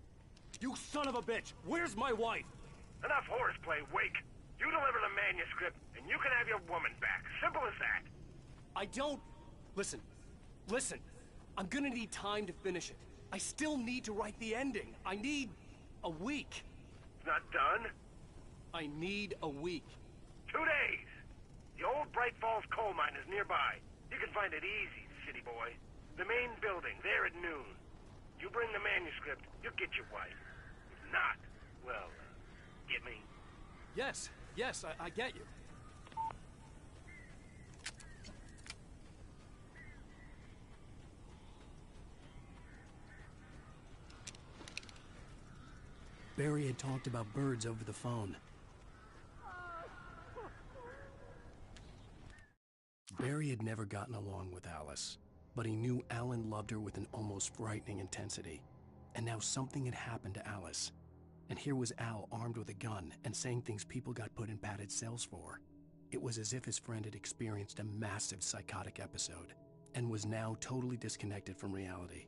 You son of a bitch! Where's my wife? Enough horseplay, Wake. You deliver the manuscript, and you can have your woman back. Simple as that. I don't... Listen. I'm gonna need time to finish it. I still need to write the ending. I need a week. Not done? I need a week. 2 days. The old Bright Falls coal mine is nearby. You can find it easy, city boy. The main building, there at noon. You bring the manuscript, you get your wife. If not, well, get me? Yes, I get you. Barry had talked about birds over the phone. Barry had never gotten along with Alice, but he knew Alan loved her with an almost frightening intensity. And now something had happened to Alice. And here was Al armed with a gun and saying things people got put in padded cells for. It was as if his friend had experienced a massive psychotic episode and was now totally disconnected from reality.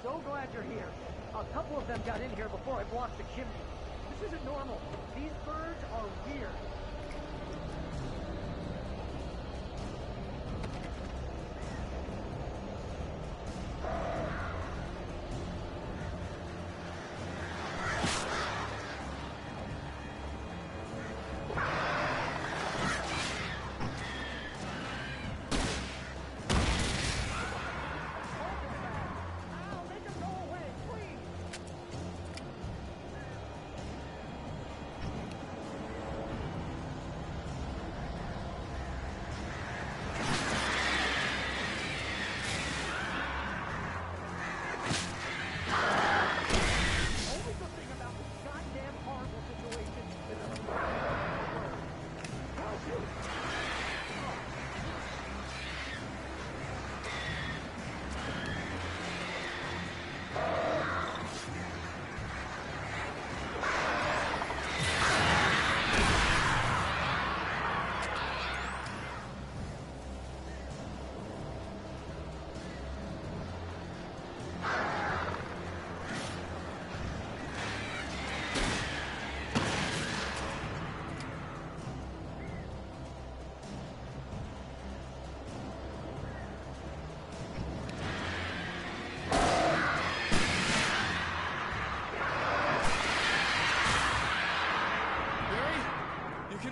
So glad you're here. A couple of them got in here before I blocked the chimney. This isn't normal. These birds are weird.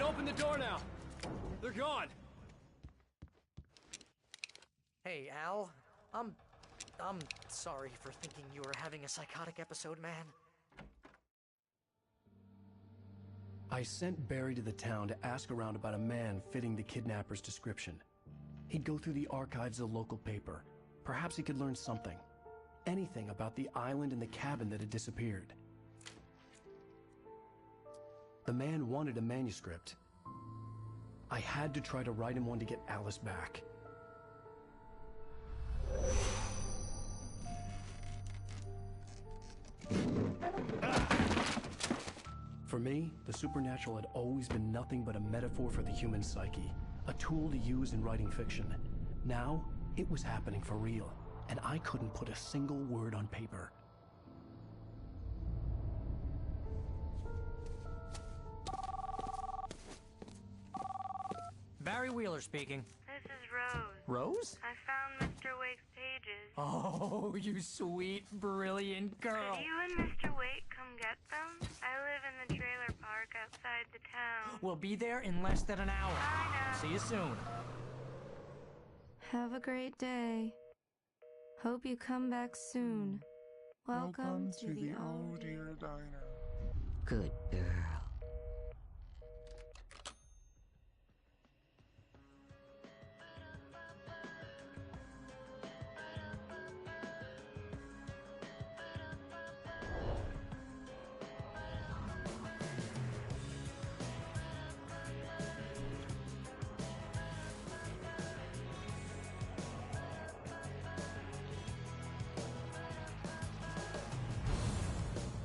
Open the door now. They're gone. Hey, Al. I'm sorry for thinking you were having a psychotic episode, man. I sent Barry to the town to ask around about a man fitting the kidnapper's description. He'd go through the archives of the local paper. Perhaps he could learn something. Anything about the island and the cabin that had disappeared. The man wanted a manuscript. I had to try to write him one to get Alice back. For me, the supernatural had always been nothing but a metaphor for the human psyche, a tool to use in writing fiction. Now, it was happening for real, and I couldn't put a single word on paper. Barry Wheeler speaking. This is Rose. Rose? I found Mr. Wake's pages. Oh, you sweet, brilliant girl. Could you and Mr. Wake come get them? I live in the trailer park outside the town. We'll be there in less than an hour. I know. See you soon. Have a great day. Hope you come back soon. Welcome to the Oh Dear Diner. Good girl.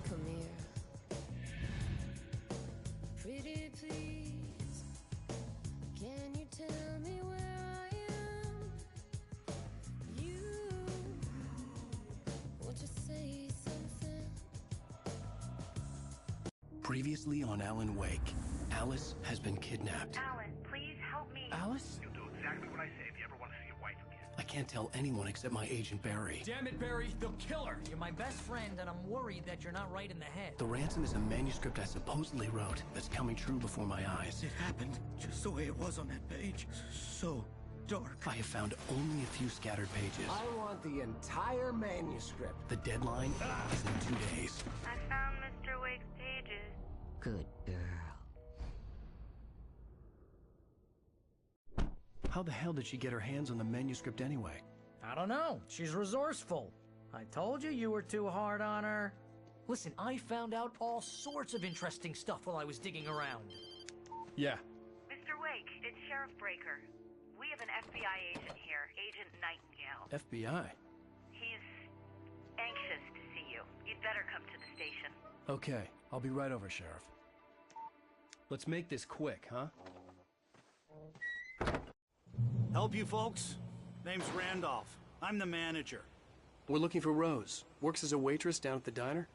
Come here. Pretty please, can you tell me where I am? You, won't you say something? Previously on Alan Wake, Alice has been kidnapped. Alan, please help me. Alice? You'll do exactly what I say if you ever want to see your wife again. I can't tell anyone except my agent Barry. Damn it, Barry, they'll kill her. You're my best friend, and I'm worried that you're not right in the head. The ransom is a manuscript I supposedly wrote that's coming true before my eyes. It happened just the way it was on that page. So dark. I have found only a few scattered pages. I want the entire manuscript. The deadline is in 2 days. I found Mr. Wake's pages. Good girl. How the hell did she get her hands on the manuscript anyway? I don't know. She's resourceful. I told you you were too hard on her. Listen, I found out all sorts of interesting stuff while I was digging around. Yeah. Mr. Wake, it's Sheriff Breaker. We have an FBI agent here, Agent Nightingale. FBI? He's anxious to see you. You'd better come to the station. Okay, I'll be right over, Sheriff. Let's make this quick, huh? Help you folks? Name's Randolph. I'm the manager. We're looking for Rose. Works as a waitress down at the diner.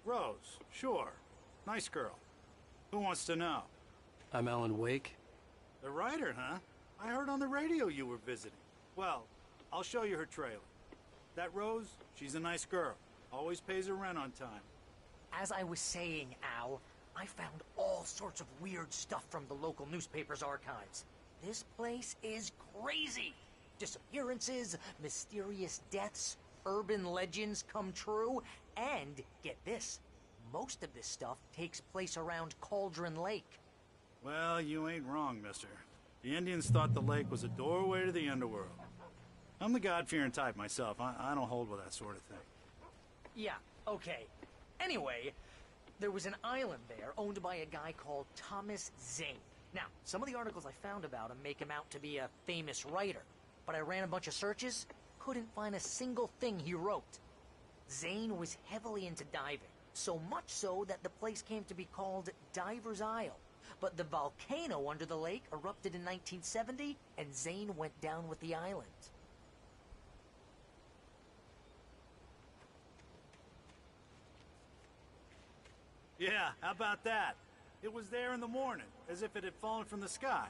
Rose, sure. Nice girl. Who wants to know? I'm Alan Wake. The writer, huh? I heard on the radio you were visiting. Well, I'll show you her trailer. That Rose, she's a nice girl. Always pays her rent on time. As I was saying, Al, I found all sorts of weird stuff from the local newspaper's archives. This place is crazy. Disappearances, mysterious deaths, urban legends come true, and, get this, most of this stuff takes place around Cauldron Lake. Well, you ain't wrong, mister. The Indians thought the lake was a doorway to the underworld. I'm the God-fearing type myself. I don't hold with that sort of thing. Yeah, okay. Anyway, there was an island there owned by a guy called Thomas Zane. Now, some of the articles I found about him make him out to be a famous writer, but I ran a bunch of searches, couldn't find a single thing he wrote. Zane was heavily into diving, so much so that the place came to be called Diver's Isle. But the volcano under the lake erupted in 1970, and Zane went down with the island. Yeah, how about that? It was there in the morning, as if it had fallen from the sky.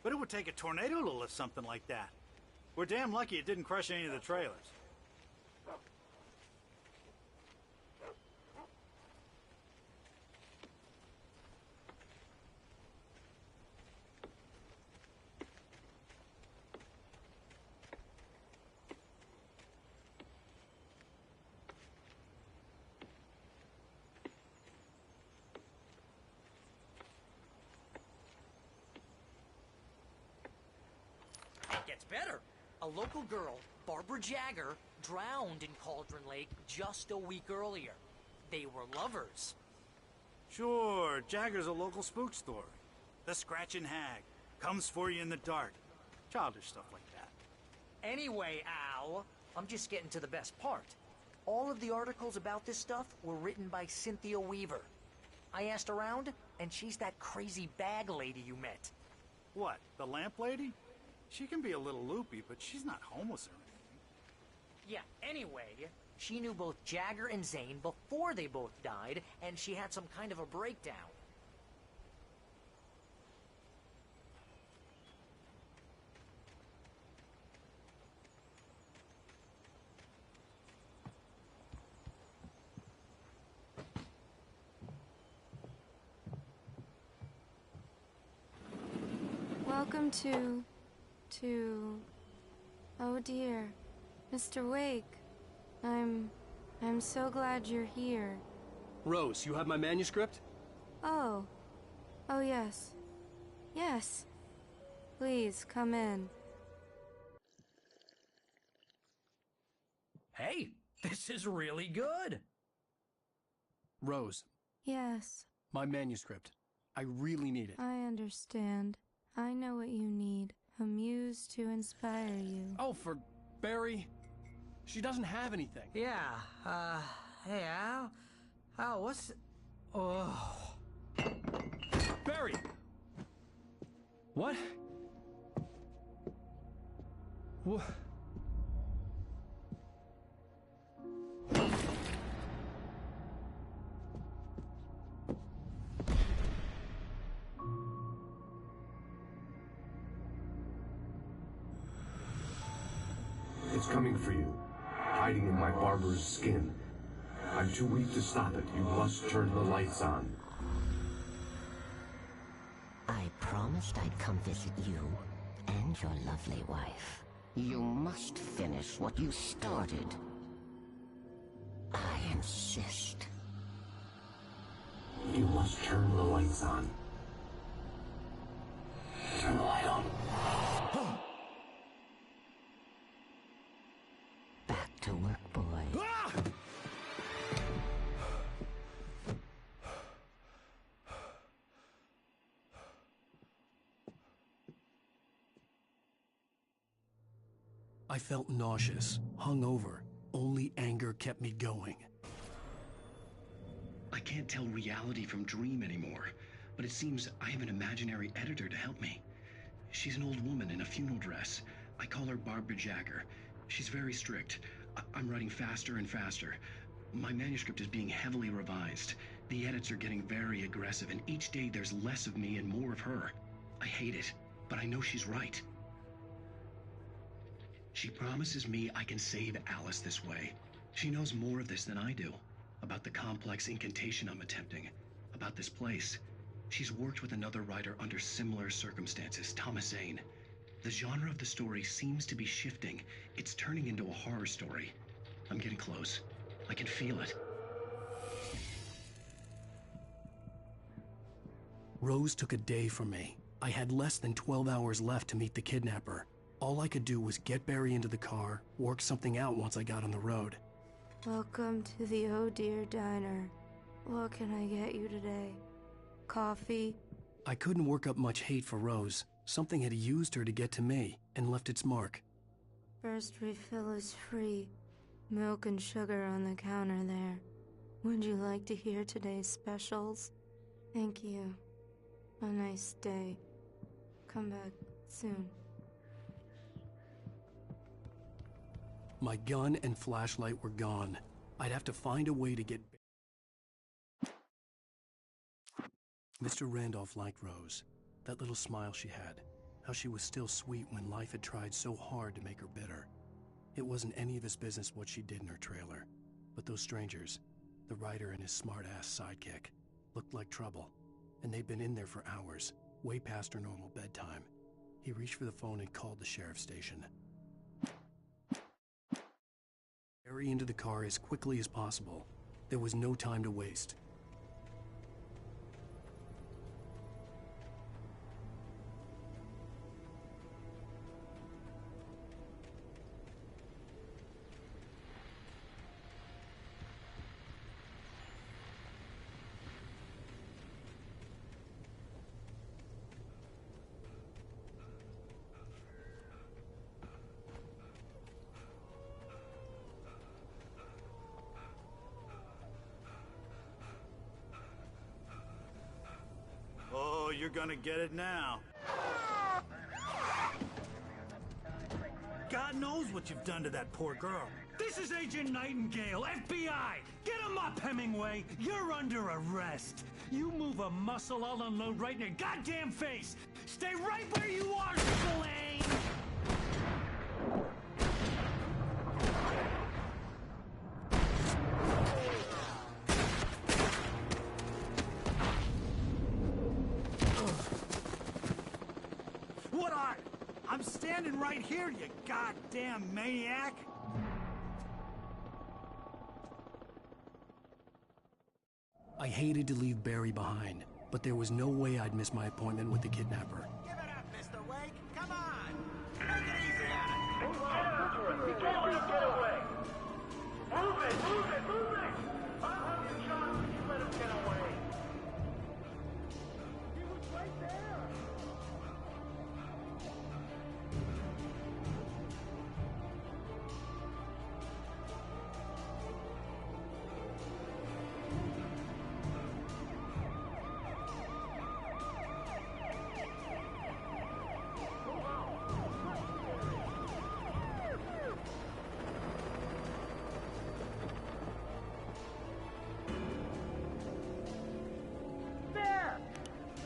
But it would take a tornado to lift something like that. We're damn lucky it didn't crush any of the trailers. It gets better. A local girl, Barbara Jagger, drowned in Cauldron Lake just a week earlier. They were lovers. Sure, Jagger's a local spook story. The Scratching Hag. Comes for you in the dark. Childish stuff like that. Anyway, Al, I'm just getting to the best part. All of the articles about this stuff were written by Cynthia Weaver. I asked around, and she's that crazy bag lady you met. What, the lamp lady? She can be a little loopy, but she's not homeless or anything. Yeah, anyway, she knew both Jagger and Zane before they both died, and she had some kind of a breakdown. Welcome to... Oh dear, Mr. Wake. I'm so glad you're here. Rose, you have my manuscript? Oh. Oh yes. Yes. Please, come in. Hey, this is really good. Rose, Yes, my manuscript. I really need it. I understand. I know what you need. A muse to inspire you. Oh, for Barry? She doesn't have anything. Yeah, hey, Al? Al, what's... Oh... Barry! What? What? It's coming for you, hiding in my barber's skin. I'm too weak to stop it. You must turn the lights on. I promised I'd come visit you and your lovely wife. You must finish what you started. I insist. You must turn the lights on. Turn the light on. Back to work, boy. I felt nauseous, hungover. Only anger kept me going. I can't tell reality from dream anymore, but it seems I have an imaginary editor to help me. She's an old woman in a funeral dress. I call her Barbara Jagger. She's very strict. I'm writing faster and faster. My manuscript is being heavily revised. The edits are getting very aggressive, and each day there's less of me and more of her. I hate it, but I know she's right. She promises me I can save Alice this way. She knows more of this than I do. About the complex incantation I'm attempting. About this place. She's worked with another writer under similar circumstances, Thomas Zane. The genre of the story seems to be shifting. It's turning into a horror story. I'm getting close. I can feel it. Rose took a day from me. I had less than 12 hours left to meet the kidnapper. All I could do was get Barry into the car, work something out once I got on the road. Welcome to the Oh Dear Diner. What can I get you today? Coffee? I couldn't work up much hate for Rose. Something had used her to get to me, and left its mark. First refill is free. Milk and sugar on the counter there. Would you like to hear today's specials? Thank you. A nice day. Come back soon. My gun and flashlight were gone. I'd have to find a way to get... Mr. Randolph liked Rose. That little smile she had. How she was still sweet when life had tried so hard to make her bitter. It wasn't any of his business what she did in her trailer. But those strangers, the writer and his smart-ass sidekick, looked like trouble. And they'd been in there for hours, way past her normal bedtime. He reached for the phone and called the sheriff's station. Hurry into the car as quickly as possible. There was no time to waste. you're gonna get it now. God knows what you've done to that poor girl. This is Agent Nightingale, FBI! Get him up, Hemingway! You're under arrest! You move a muscle, I'll unload right in your goddamn face! Stay right where you are, Spillane! What are? I'm standing right here, you goddamn maniac! I hated to leave Barry behind, but there was no way I'd miss my appointment with the kidnapper. Give it up, Mr. Wake. Come on. Make it easy on it. He can't let him get away. Move it, move it, move it! I'll have you shot if you let him get away. He was right there.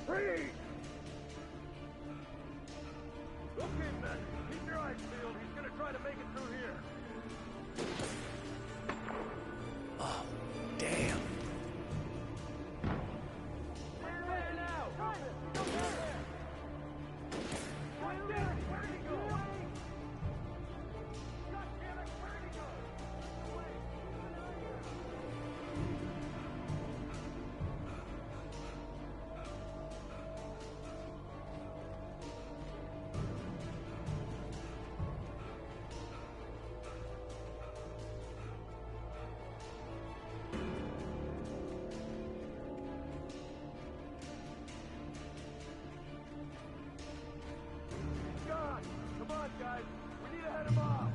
Freeze! Okay, men. Keep your eyes peeled. He's gonna try to make it through here. Oh, damn. There now! Right there! Right there! Where'd he go? God damn it! Where'd he go? God! Come on, guys! We need to head him off!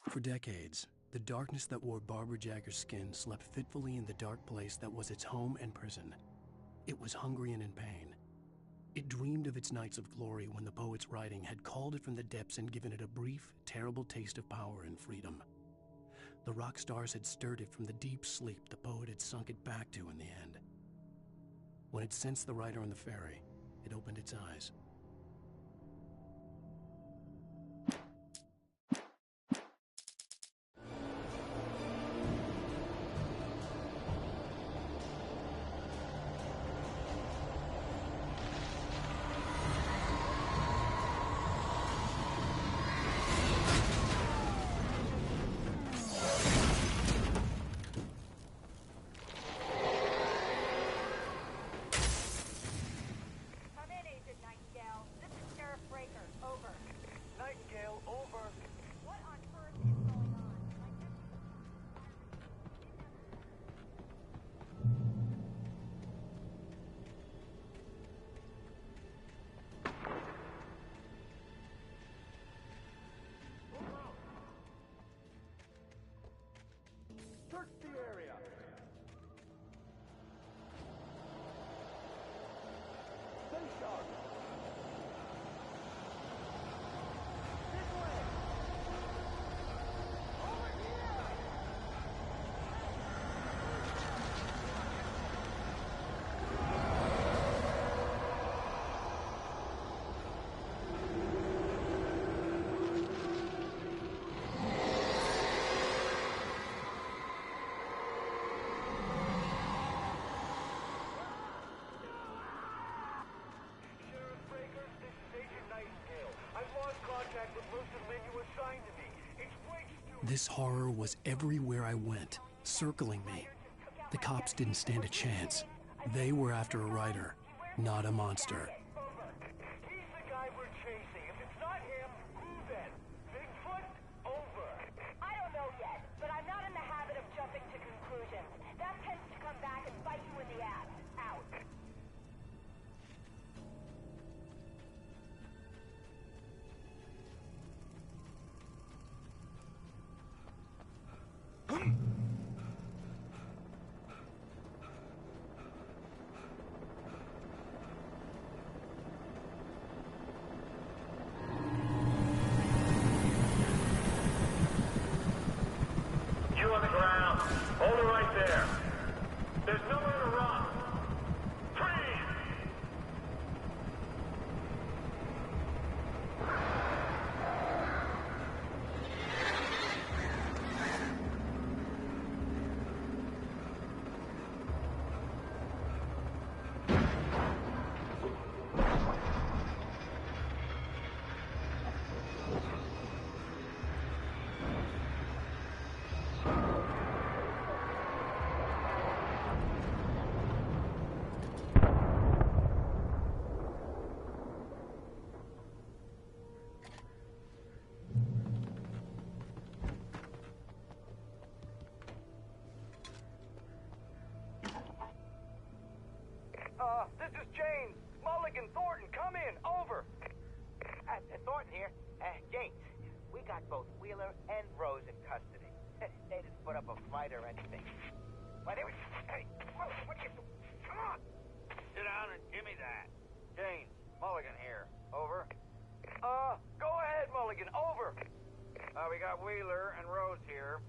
For decades, the darkness that wore Barbara Jagger's skin slept fitfully in the dark place that was its home and prison. It was hungry and in pain. It dreamed of its nights of glory when the poet's writing had called it from the depths and given it a brief, terrible taste of power and freedom. The rock stars had stirred it from the deep sleep the poet had sunk it back to in the end. When it sensed the writer on the ferry, it opened its eyes. Search the area! Stay sharp! This way! Over here! This horror was everywhere I went, circling me. The cops didn't stand a chance. They were after a writer, not a monster. He's the guy we're chasing. If it's not him, who then? Bigfoot? Over. I don't know yet, but I'm not in the habit of jumping to conclusions. That tends to come back and bite you in the ass. Out. Mulligan, Thornton, come in. Over. Thornton here. James, we got both Wheeler and Rose in custody. They didn't put up a fight or anything. Why, they were... Hey, what are you... Come on! Sit down and give me that. James, Mulligan here. Over. Go ahead, Mulligan. Over. We got Wheeler and Rose here.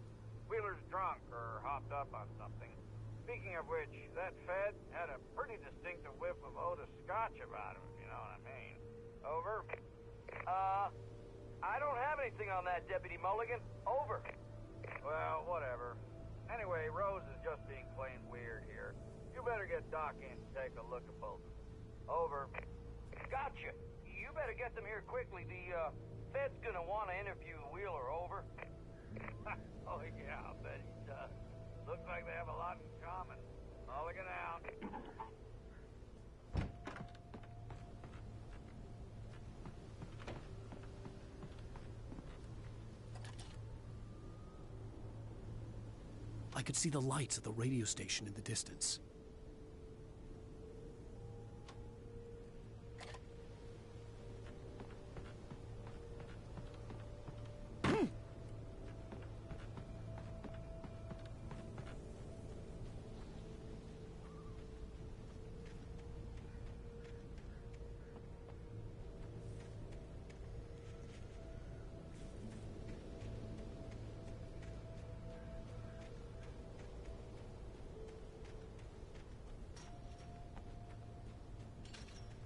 Wheeler's drunk or hopped up on something. Speaking of which, that Fed had a pretty distinctive whiff of Otis Scotch about him, if you know what I mean. Over. I don't have anything on that, Deputy Mulligan. Over. Well, whatever. Anyway, Rose is just being plain weird here. You better get Doc in to take a look at both of them. Over. Gotcha. You better get them here quickly. The, Fed's gonna want to interview Wheeler. Over. Oh, yeah, I'll bet he does. Looks like they have a lot in common. Mulligan out. I could see the lights of the radio station in the distance.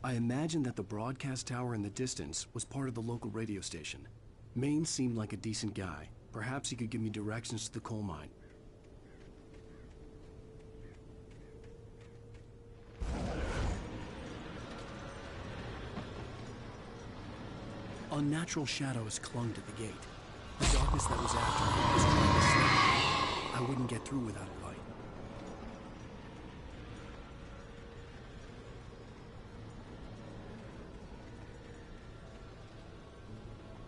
I imagined that the broadcast tower in the distance was part of the local radio station. Maine seemed like a decent guy. Perhaps he could give me directions to the coal mine. Unnatural shadows clung to the gate. The darkness that was after me was trying to slip me. I wouldn't get through without a light.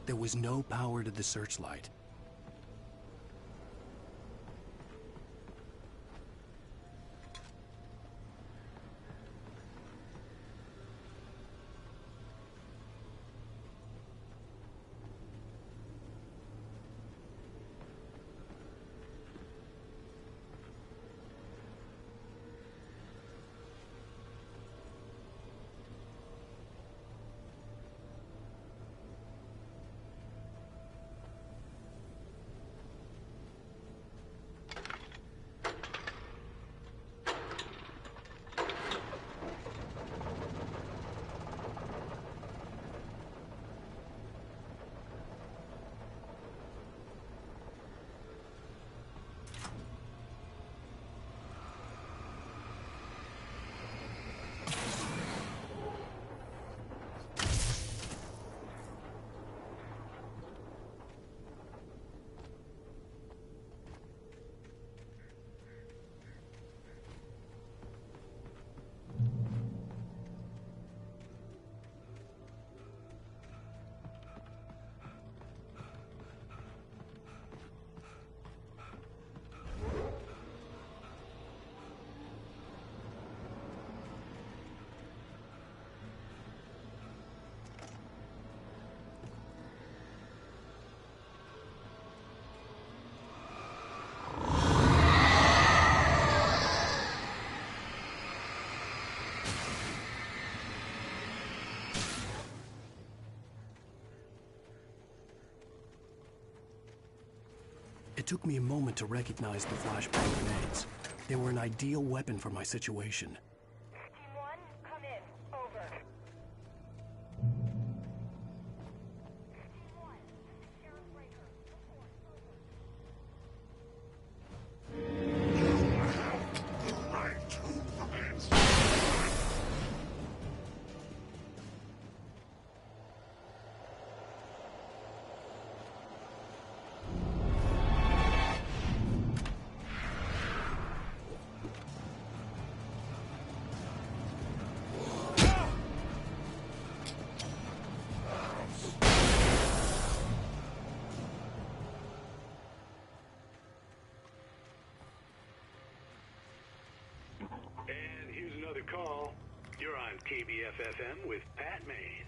There was no power to the searchlight. It took me a moment to recognize the flashbang grenades. They were an ideal weapon for my situation. Team 1, come in. Over. Team 1, Sheriff Breaker. Report. And here's another call. You're on KBF-FM with Pat Maine.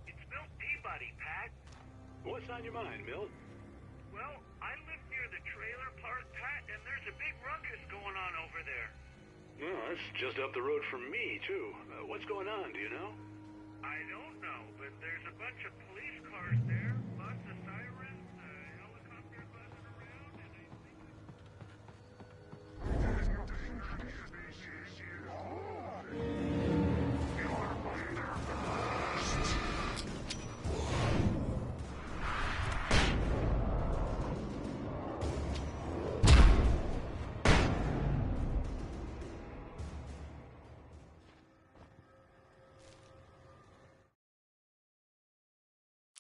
It's Milt Peabody, Pat. What's on your mind, Milt? Well, I live near the trailer park, Pat, and there's a big ruckus going on over there. Well, that's just up the road from me, too. What's going on, do you know? I don't know, but there's a bunch of police cars there, lots of sirens, helicopters buzzing around, and I think...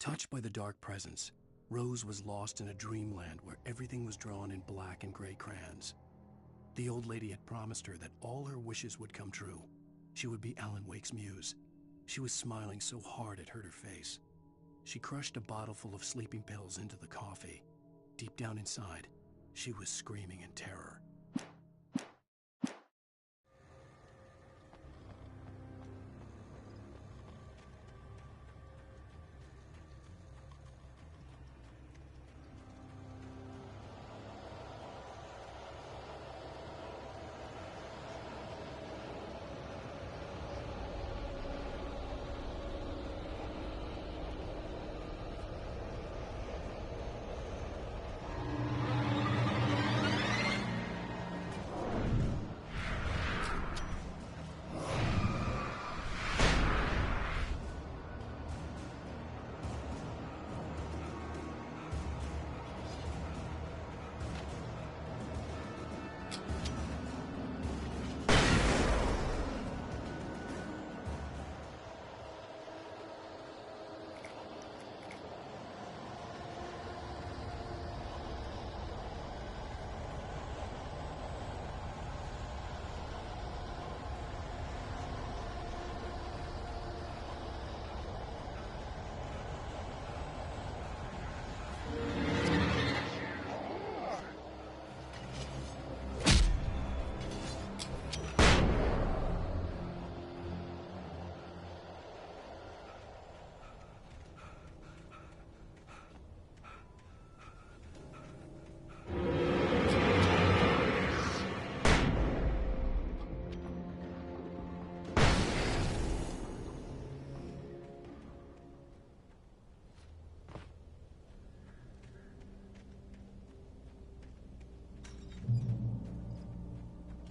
Touched by the dark presence, Rose was lost in a dreamland where everything was drawn in black and gray crayons. The old lady had promised her that all her wishes would come true. She would be Alan Wake's muse. She was smiling so hard it hurt her face. She crushed a bottle full of sleeping pills into the coffee. Deep down inside, she was screaming in terror.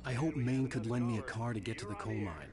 I hoped Maine could lend me a car to get to the coal mine.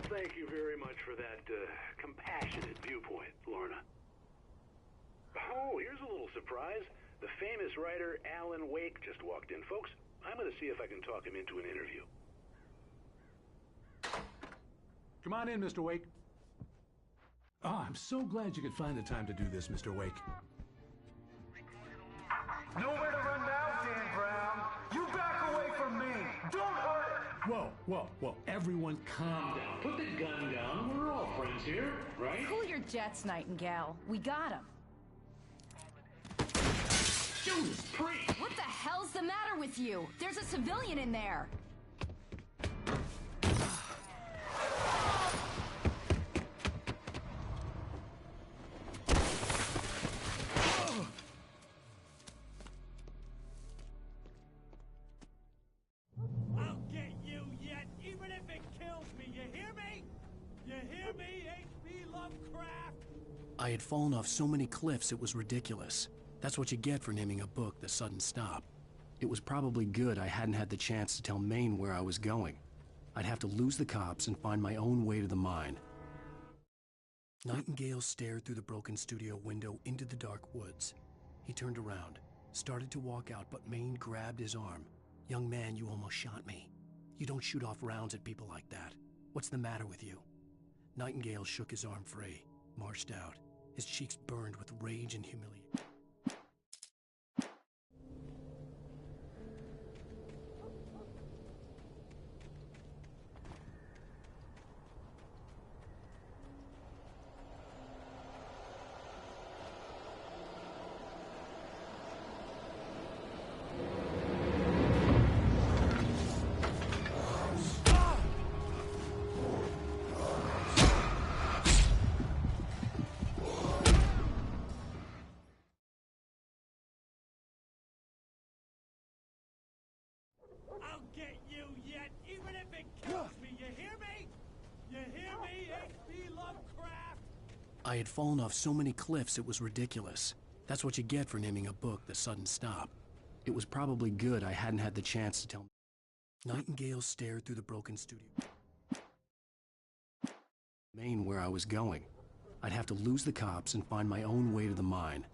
Thank you very much for that compassionate viewpoint, Lorna. Oh, here's a little surprise. The famous writer Alan Wake just walked in. Folks, I'm going to see if I can talk him into an interview. Come on in, Mr. Wake. Oh, I'm so glad you could find the time to do this, Mr. Wake. Nowhere to run now, Dan Brown. You back away from me. Don't hurt her. Whoa. Everyone calm down. Put the gun down. We're all friends here, right? Cool your jets, Nightingale. We got him. Judas Priest! What the hell's the matter with you? There's a civilian in there. I had fallen off so many cliffs it was ridiculous. That's what you get for naming a book The Sudden Stop. It was probably good I hadn't had the chance to tell Maine where I was going. I'd have to lose the cops and find my own way to the mine. Nightingale stared through the broken studio window into the dark woods. He turned around, started to walk out, but Maine grabbed his arm. "Young man, you almost shot me. You don't shoot off rounds at people like that. What's the matter with you? Nightingale shook his arm free, marched out, his cheeks burned with rage and humiliation. I'll get you yet, even if it kills me, you hear me? You hear me, H.P. Lovecraft? I had fallen off so many cliffs it was ridiculous. That's what you get for naming a book The Sudden Stop. It was probably good I hadn't had the chance to tell me. Nightingale stared through the broken studio. Maine where I was going. I'd have to lose the cops and find my own way to the mine.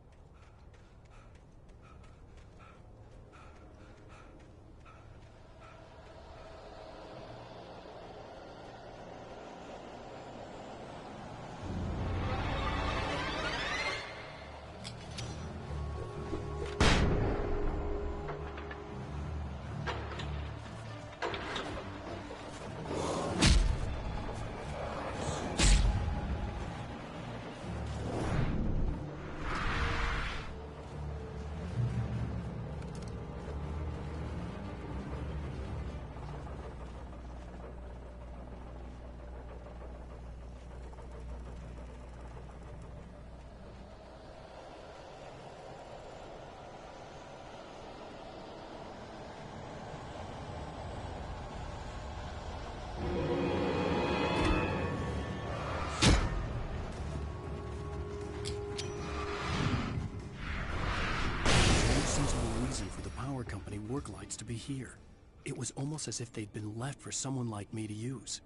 Company work lights to be here. It was almost as if they'd been left for someone like me to use.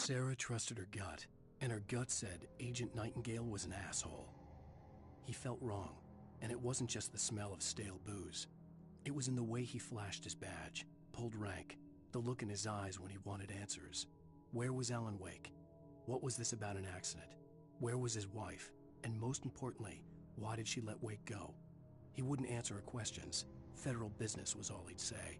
Sarah trusted her gut, and her gut said Agent Nightingale was an asshole. He felt wrong, and it wasn't just the smell of stale booze. It was in the way he flashed his badge, pulled rank, the look in his eyes when he wanted answers. Where was Alan Wake? What was this about an accident? Where was his wife? And most importantly, why did she let Wake go? He wouldn't answer her questions. Federal business was all he'd say.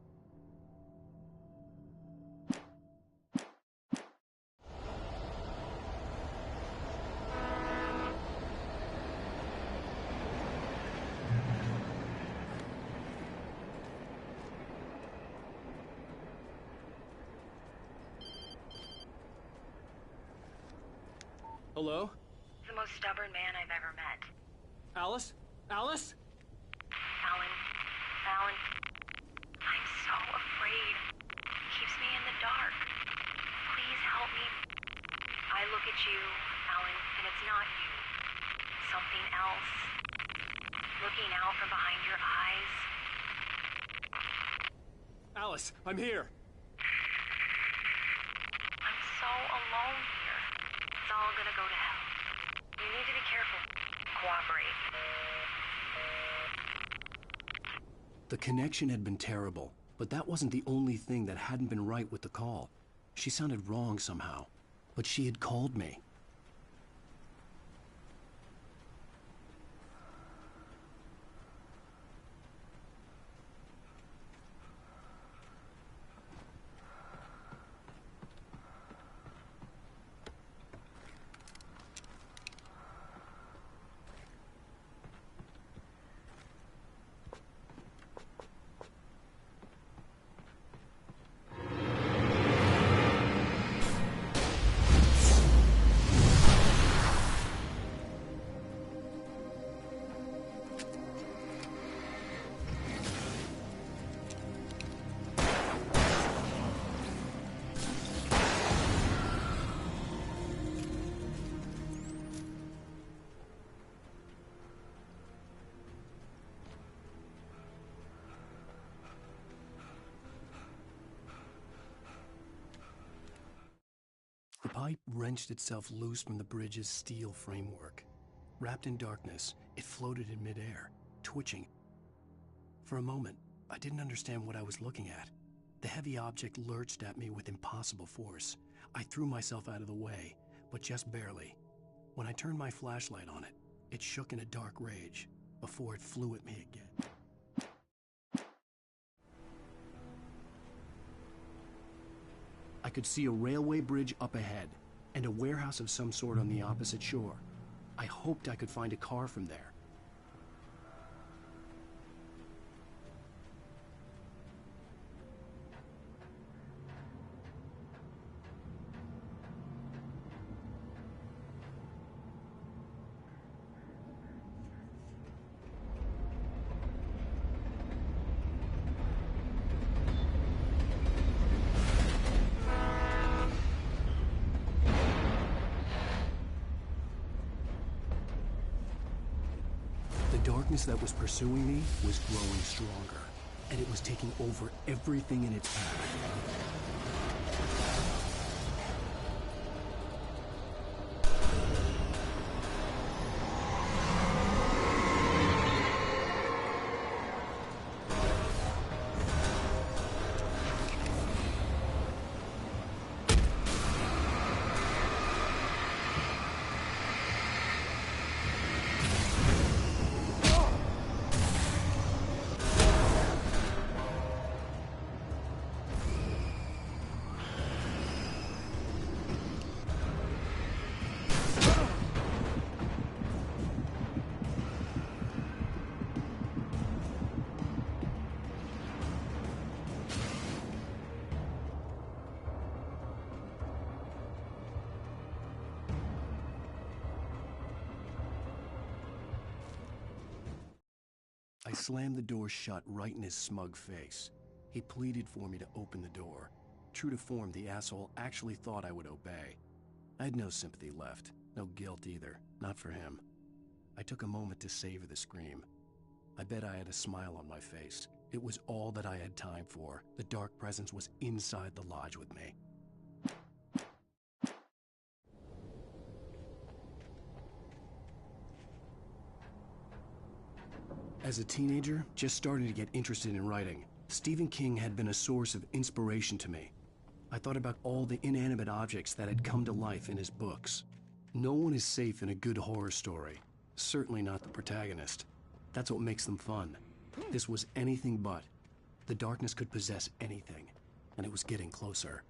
Hello? It's an most stubborn man I've ever met. Alice? Alice? Alan, I'm so afraid. It keeps me in the dark. Please help me. I look at you, Alan, and it's not you. Something else. Looking out from behind your eyes. Alice, I'm here. I'm so alone here. It's all gonna go to hell. You need to be careful. Cooperate. The connection had been terrible, but that wasn't the only thing that hadn't been right with the call. She sounded wrong somehow, but she had called me. The pipe wrenched itself loose from the bridge's steel framework. Wrapped in darkness, it floated in midair, twitching. For a moment, I didn't understand what I was looking at. The heavy object lurched at me with impossible force. I threw myself out of the way, but just barely. When I turned my flashlight on it, it shook in a dark rage before it flew at me again. I could see a railway bridge up ahead, and a warehouse of some sort on the opposite shore. I hoped I could find a car from there. The darkness that was pursuing me was growing stronger, and it was taking over everything in its path. I slammed the door shut right in his smug face. He pleaded for me to open the door. True to form, the asshole actually thought I would obey. I had no sympathy left, no guilt either, not for him. I took a moment to savor the scream. I bet I had a smile on my face. It was all that I had time for. The dark presence was inside the lodge with me. As a teenager, just starting to get interested in writing, Stephen King had been a source of inspiration to me. I thought about all the inanimate objects that had come to life in his books. No one is safe in a good horror story. Certainly not the protagonist. That's what makes them fun. This was anything but. The darkness could possess anything, and it was getting closer.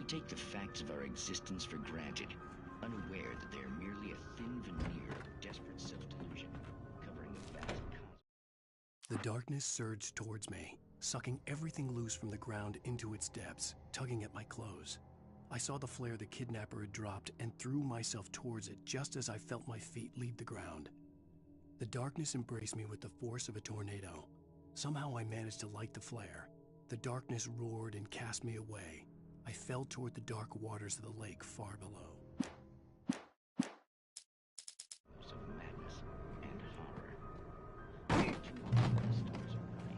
take the facts of our existence for granted, unaware that they are merely a thin veneer of desperate self-delusion, covering a vast cosmos. The darkness surged towards me, sucking everything loose from the ground into its depths, tugging at my clothes. I saw the flare the kidnapper had dropped and threw myself towards it just as I felt my feet leave the ground. The darkness embraced me with the force of a tornado. Somehow I managed to light the flare. The darkness roared and cast me away. I fell toward the dark waters of the lake far below. Of madness and horror. Too often the stars are right.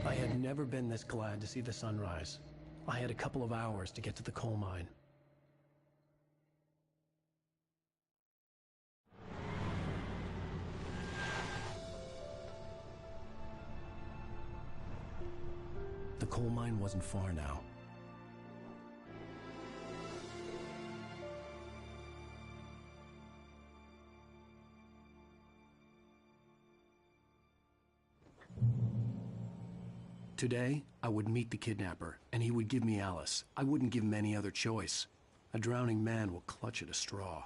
I had never been this glad to see the sunrise. I had a couple of hours to get to the coal mine. The coal mine wasn't far now. Today, I would meet the kidnapper, and he would give me Alice. I wouldn't give him any other choice. A drowning man will clutch at a straw.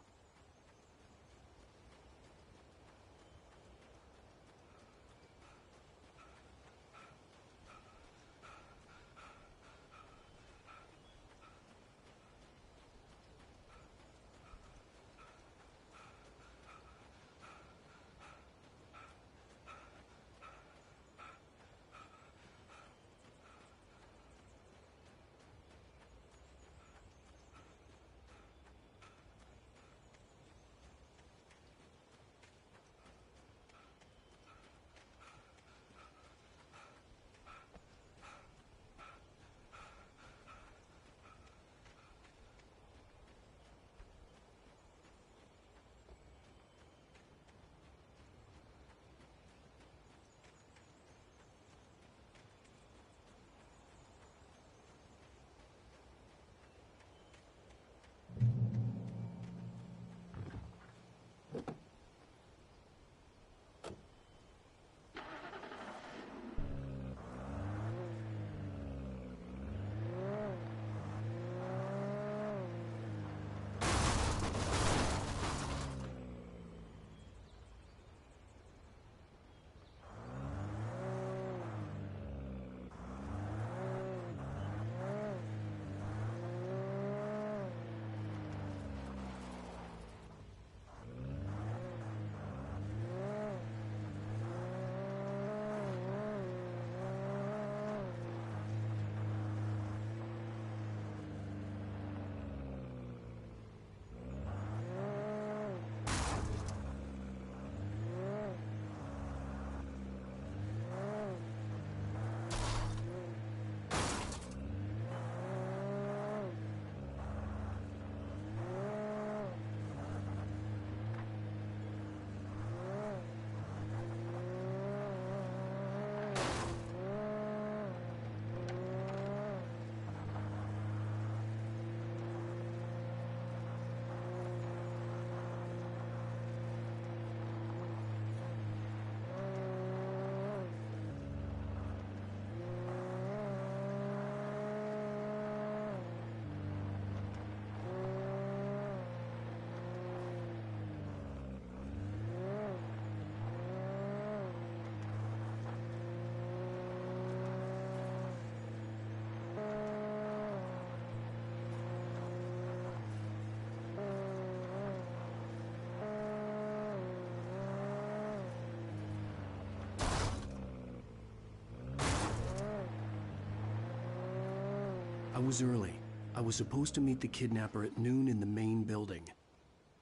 was early. I was supposed to meet the kidnapper at noon in the main building.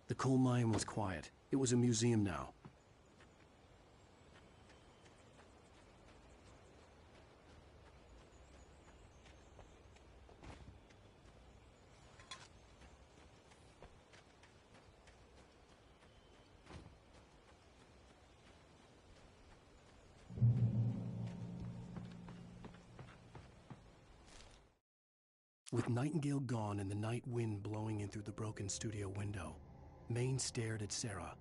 The coal mine was quiet. It was a museum now. With Nightingale gone and the night wind blowing in through the broken studio window, Maine stared at Sarah.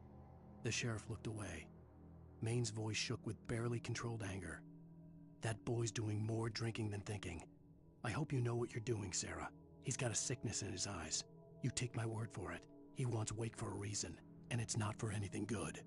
The sheriff looked away. Maine's voice shook with barely controlled anger. That boy's doing more drinking than thinking. I hope you know what you're doing, Sarah. He's got a sickness in his eyes. You take my word for it. He wants Wake for a reason, and it's not for anything good.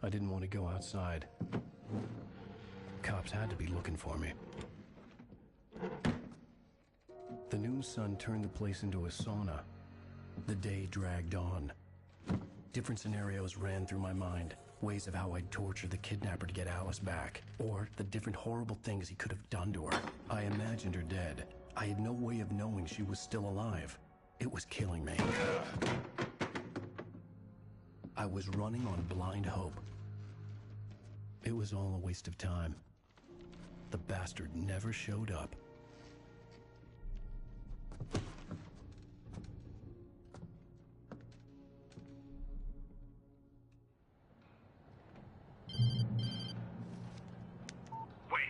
I didn't want to go outside. Cops had to be looking for me. The noon sun turned the place into a sauna. The day dragged on. Different scenarios ran through my mind. Ways of how I'd torture the kidnapper to get Alice back. Or the different horrible things he could have done to her. I imagined her dead. I had no way of knowing she was still alive. It was killing me. I was running on blind hope. It was all a waste of time. The bastard never showed up. Wake!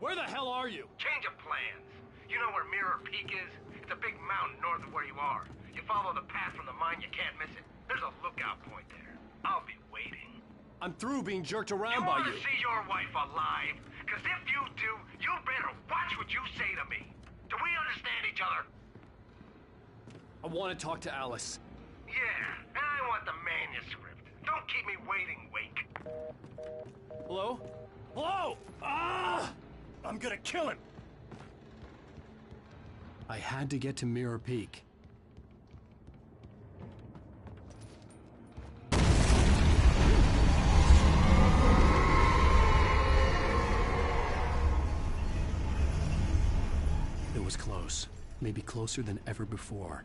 Where the hell are you? Change of plans. You know where Mirror Peak is? It's a big mountain north of where you are. You follow the path from the mine, you can't miss it. There's a lookout point there. I'll be waiting. I'm through being jerked around by you. You want to see your wife alive? Because if you do, you better watch what you say to me. Do we understand each other? I want to talk to Alice. Yeah, and I want the manuscript. Don't keep me waiting, Wake. Hello? Hello! Ah! I'm gonna kill him! I had to get to Mirror Peak. It was close. Maybe closer than ever before.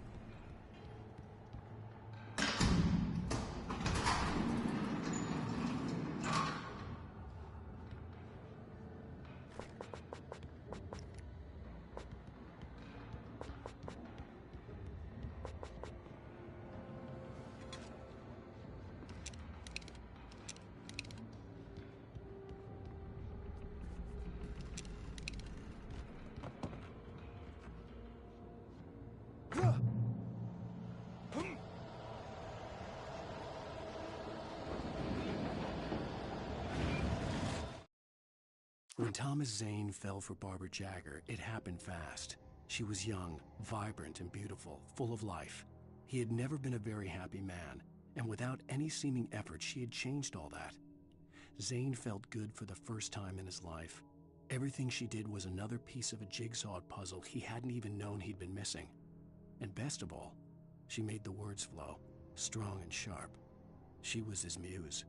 When Thomas Zane fell for Barbara Jagger, it happened fast. She was young, vibrant, and beautiful, full of life. He had never been a very happy man, and without any seeming effort, she had changed all that. Zane felt good for the first time in his life. Everything she did was another piece of a jigsaw puzzle he hadn't even known he'd been missing. And best of all, she made the words flow, strong and sharp. She was his muse.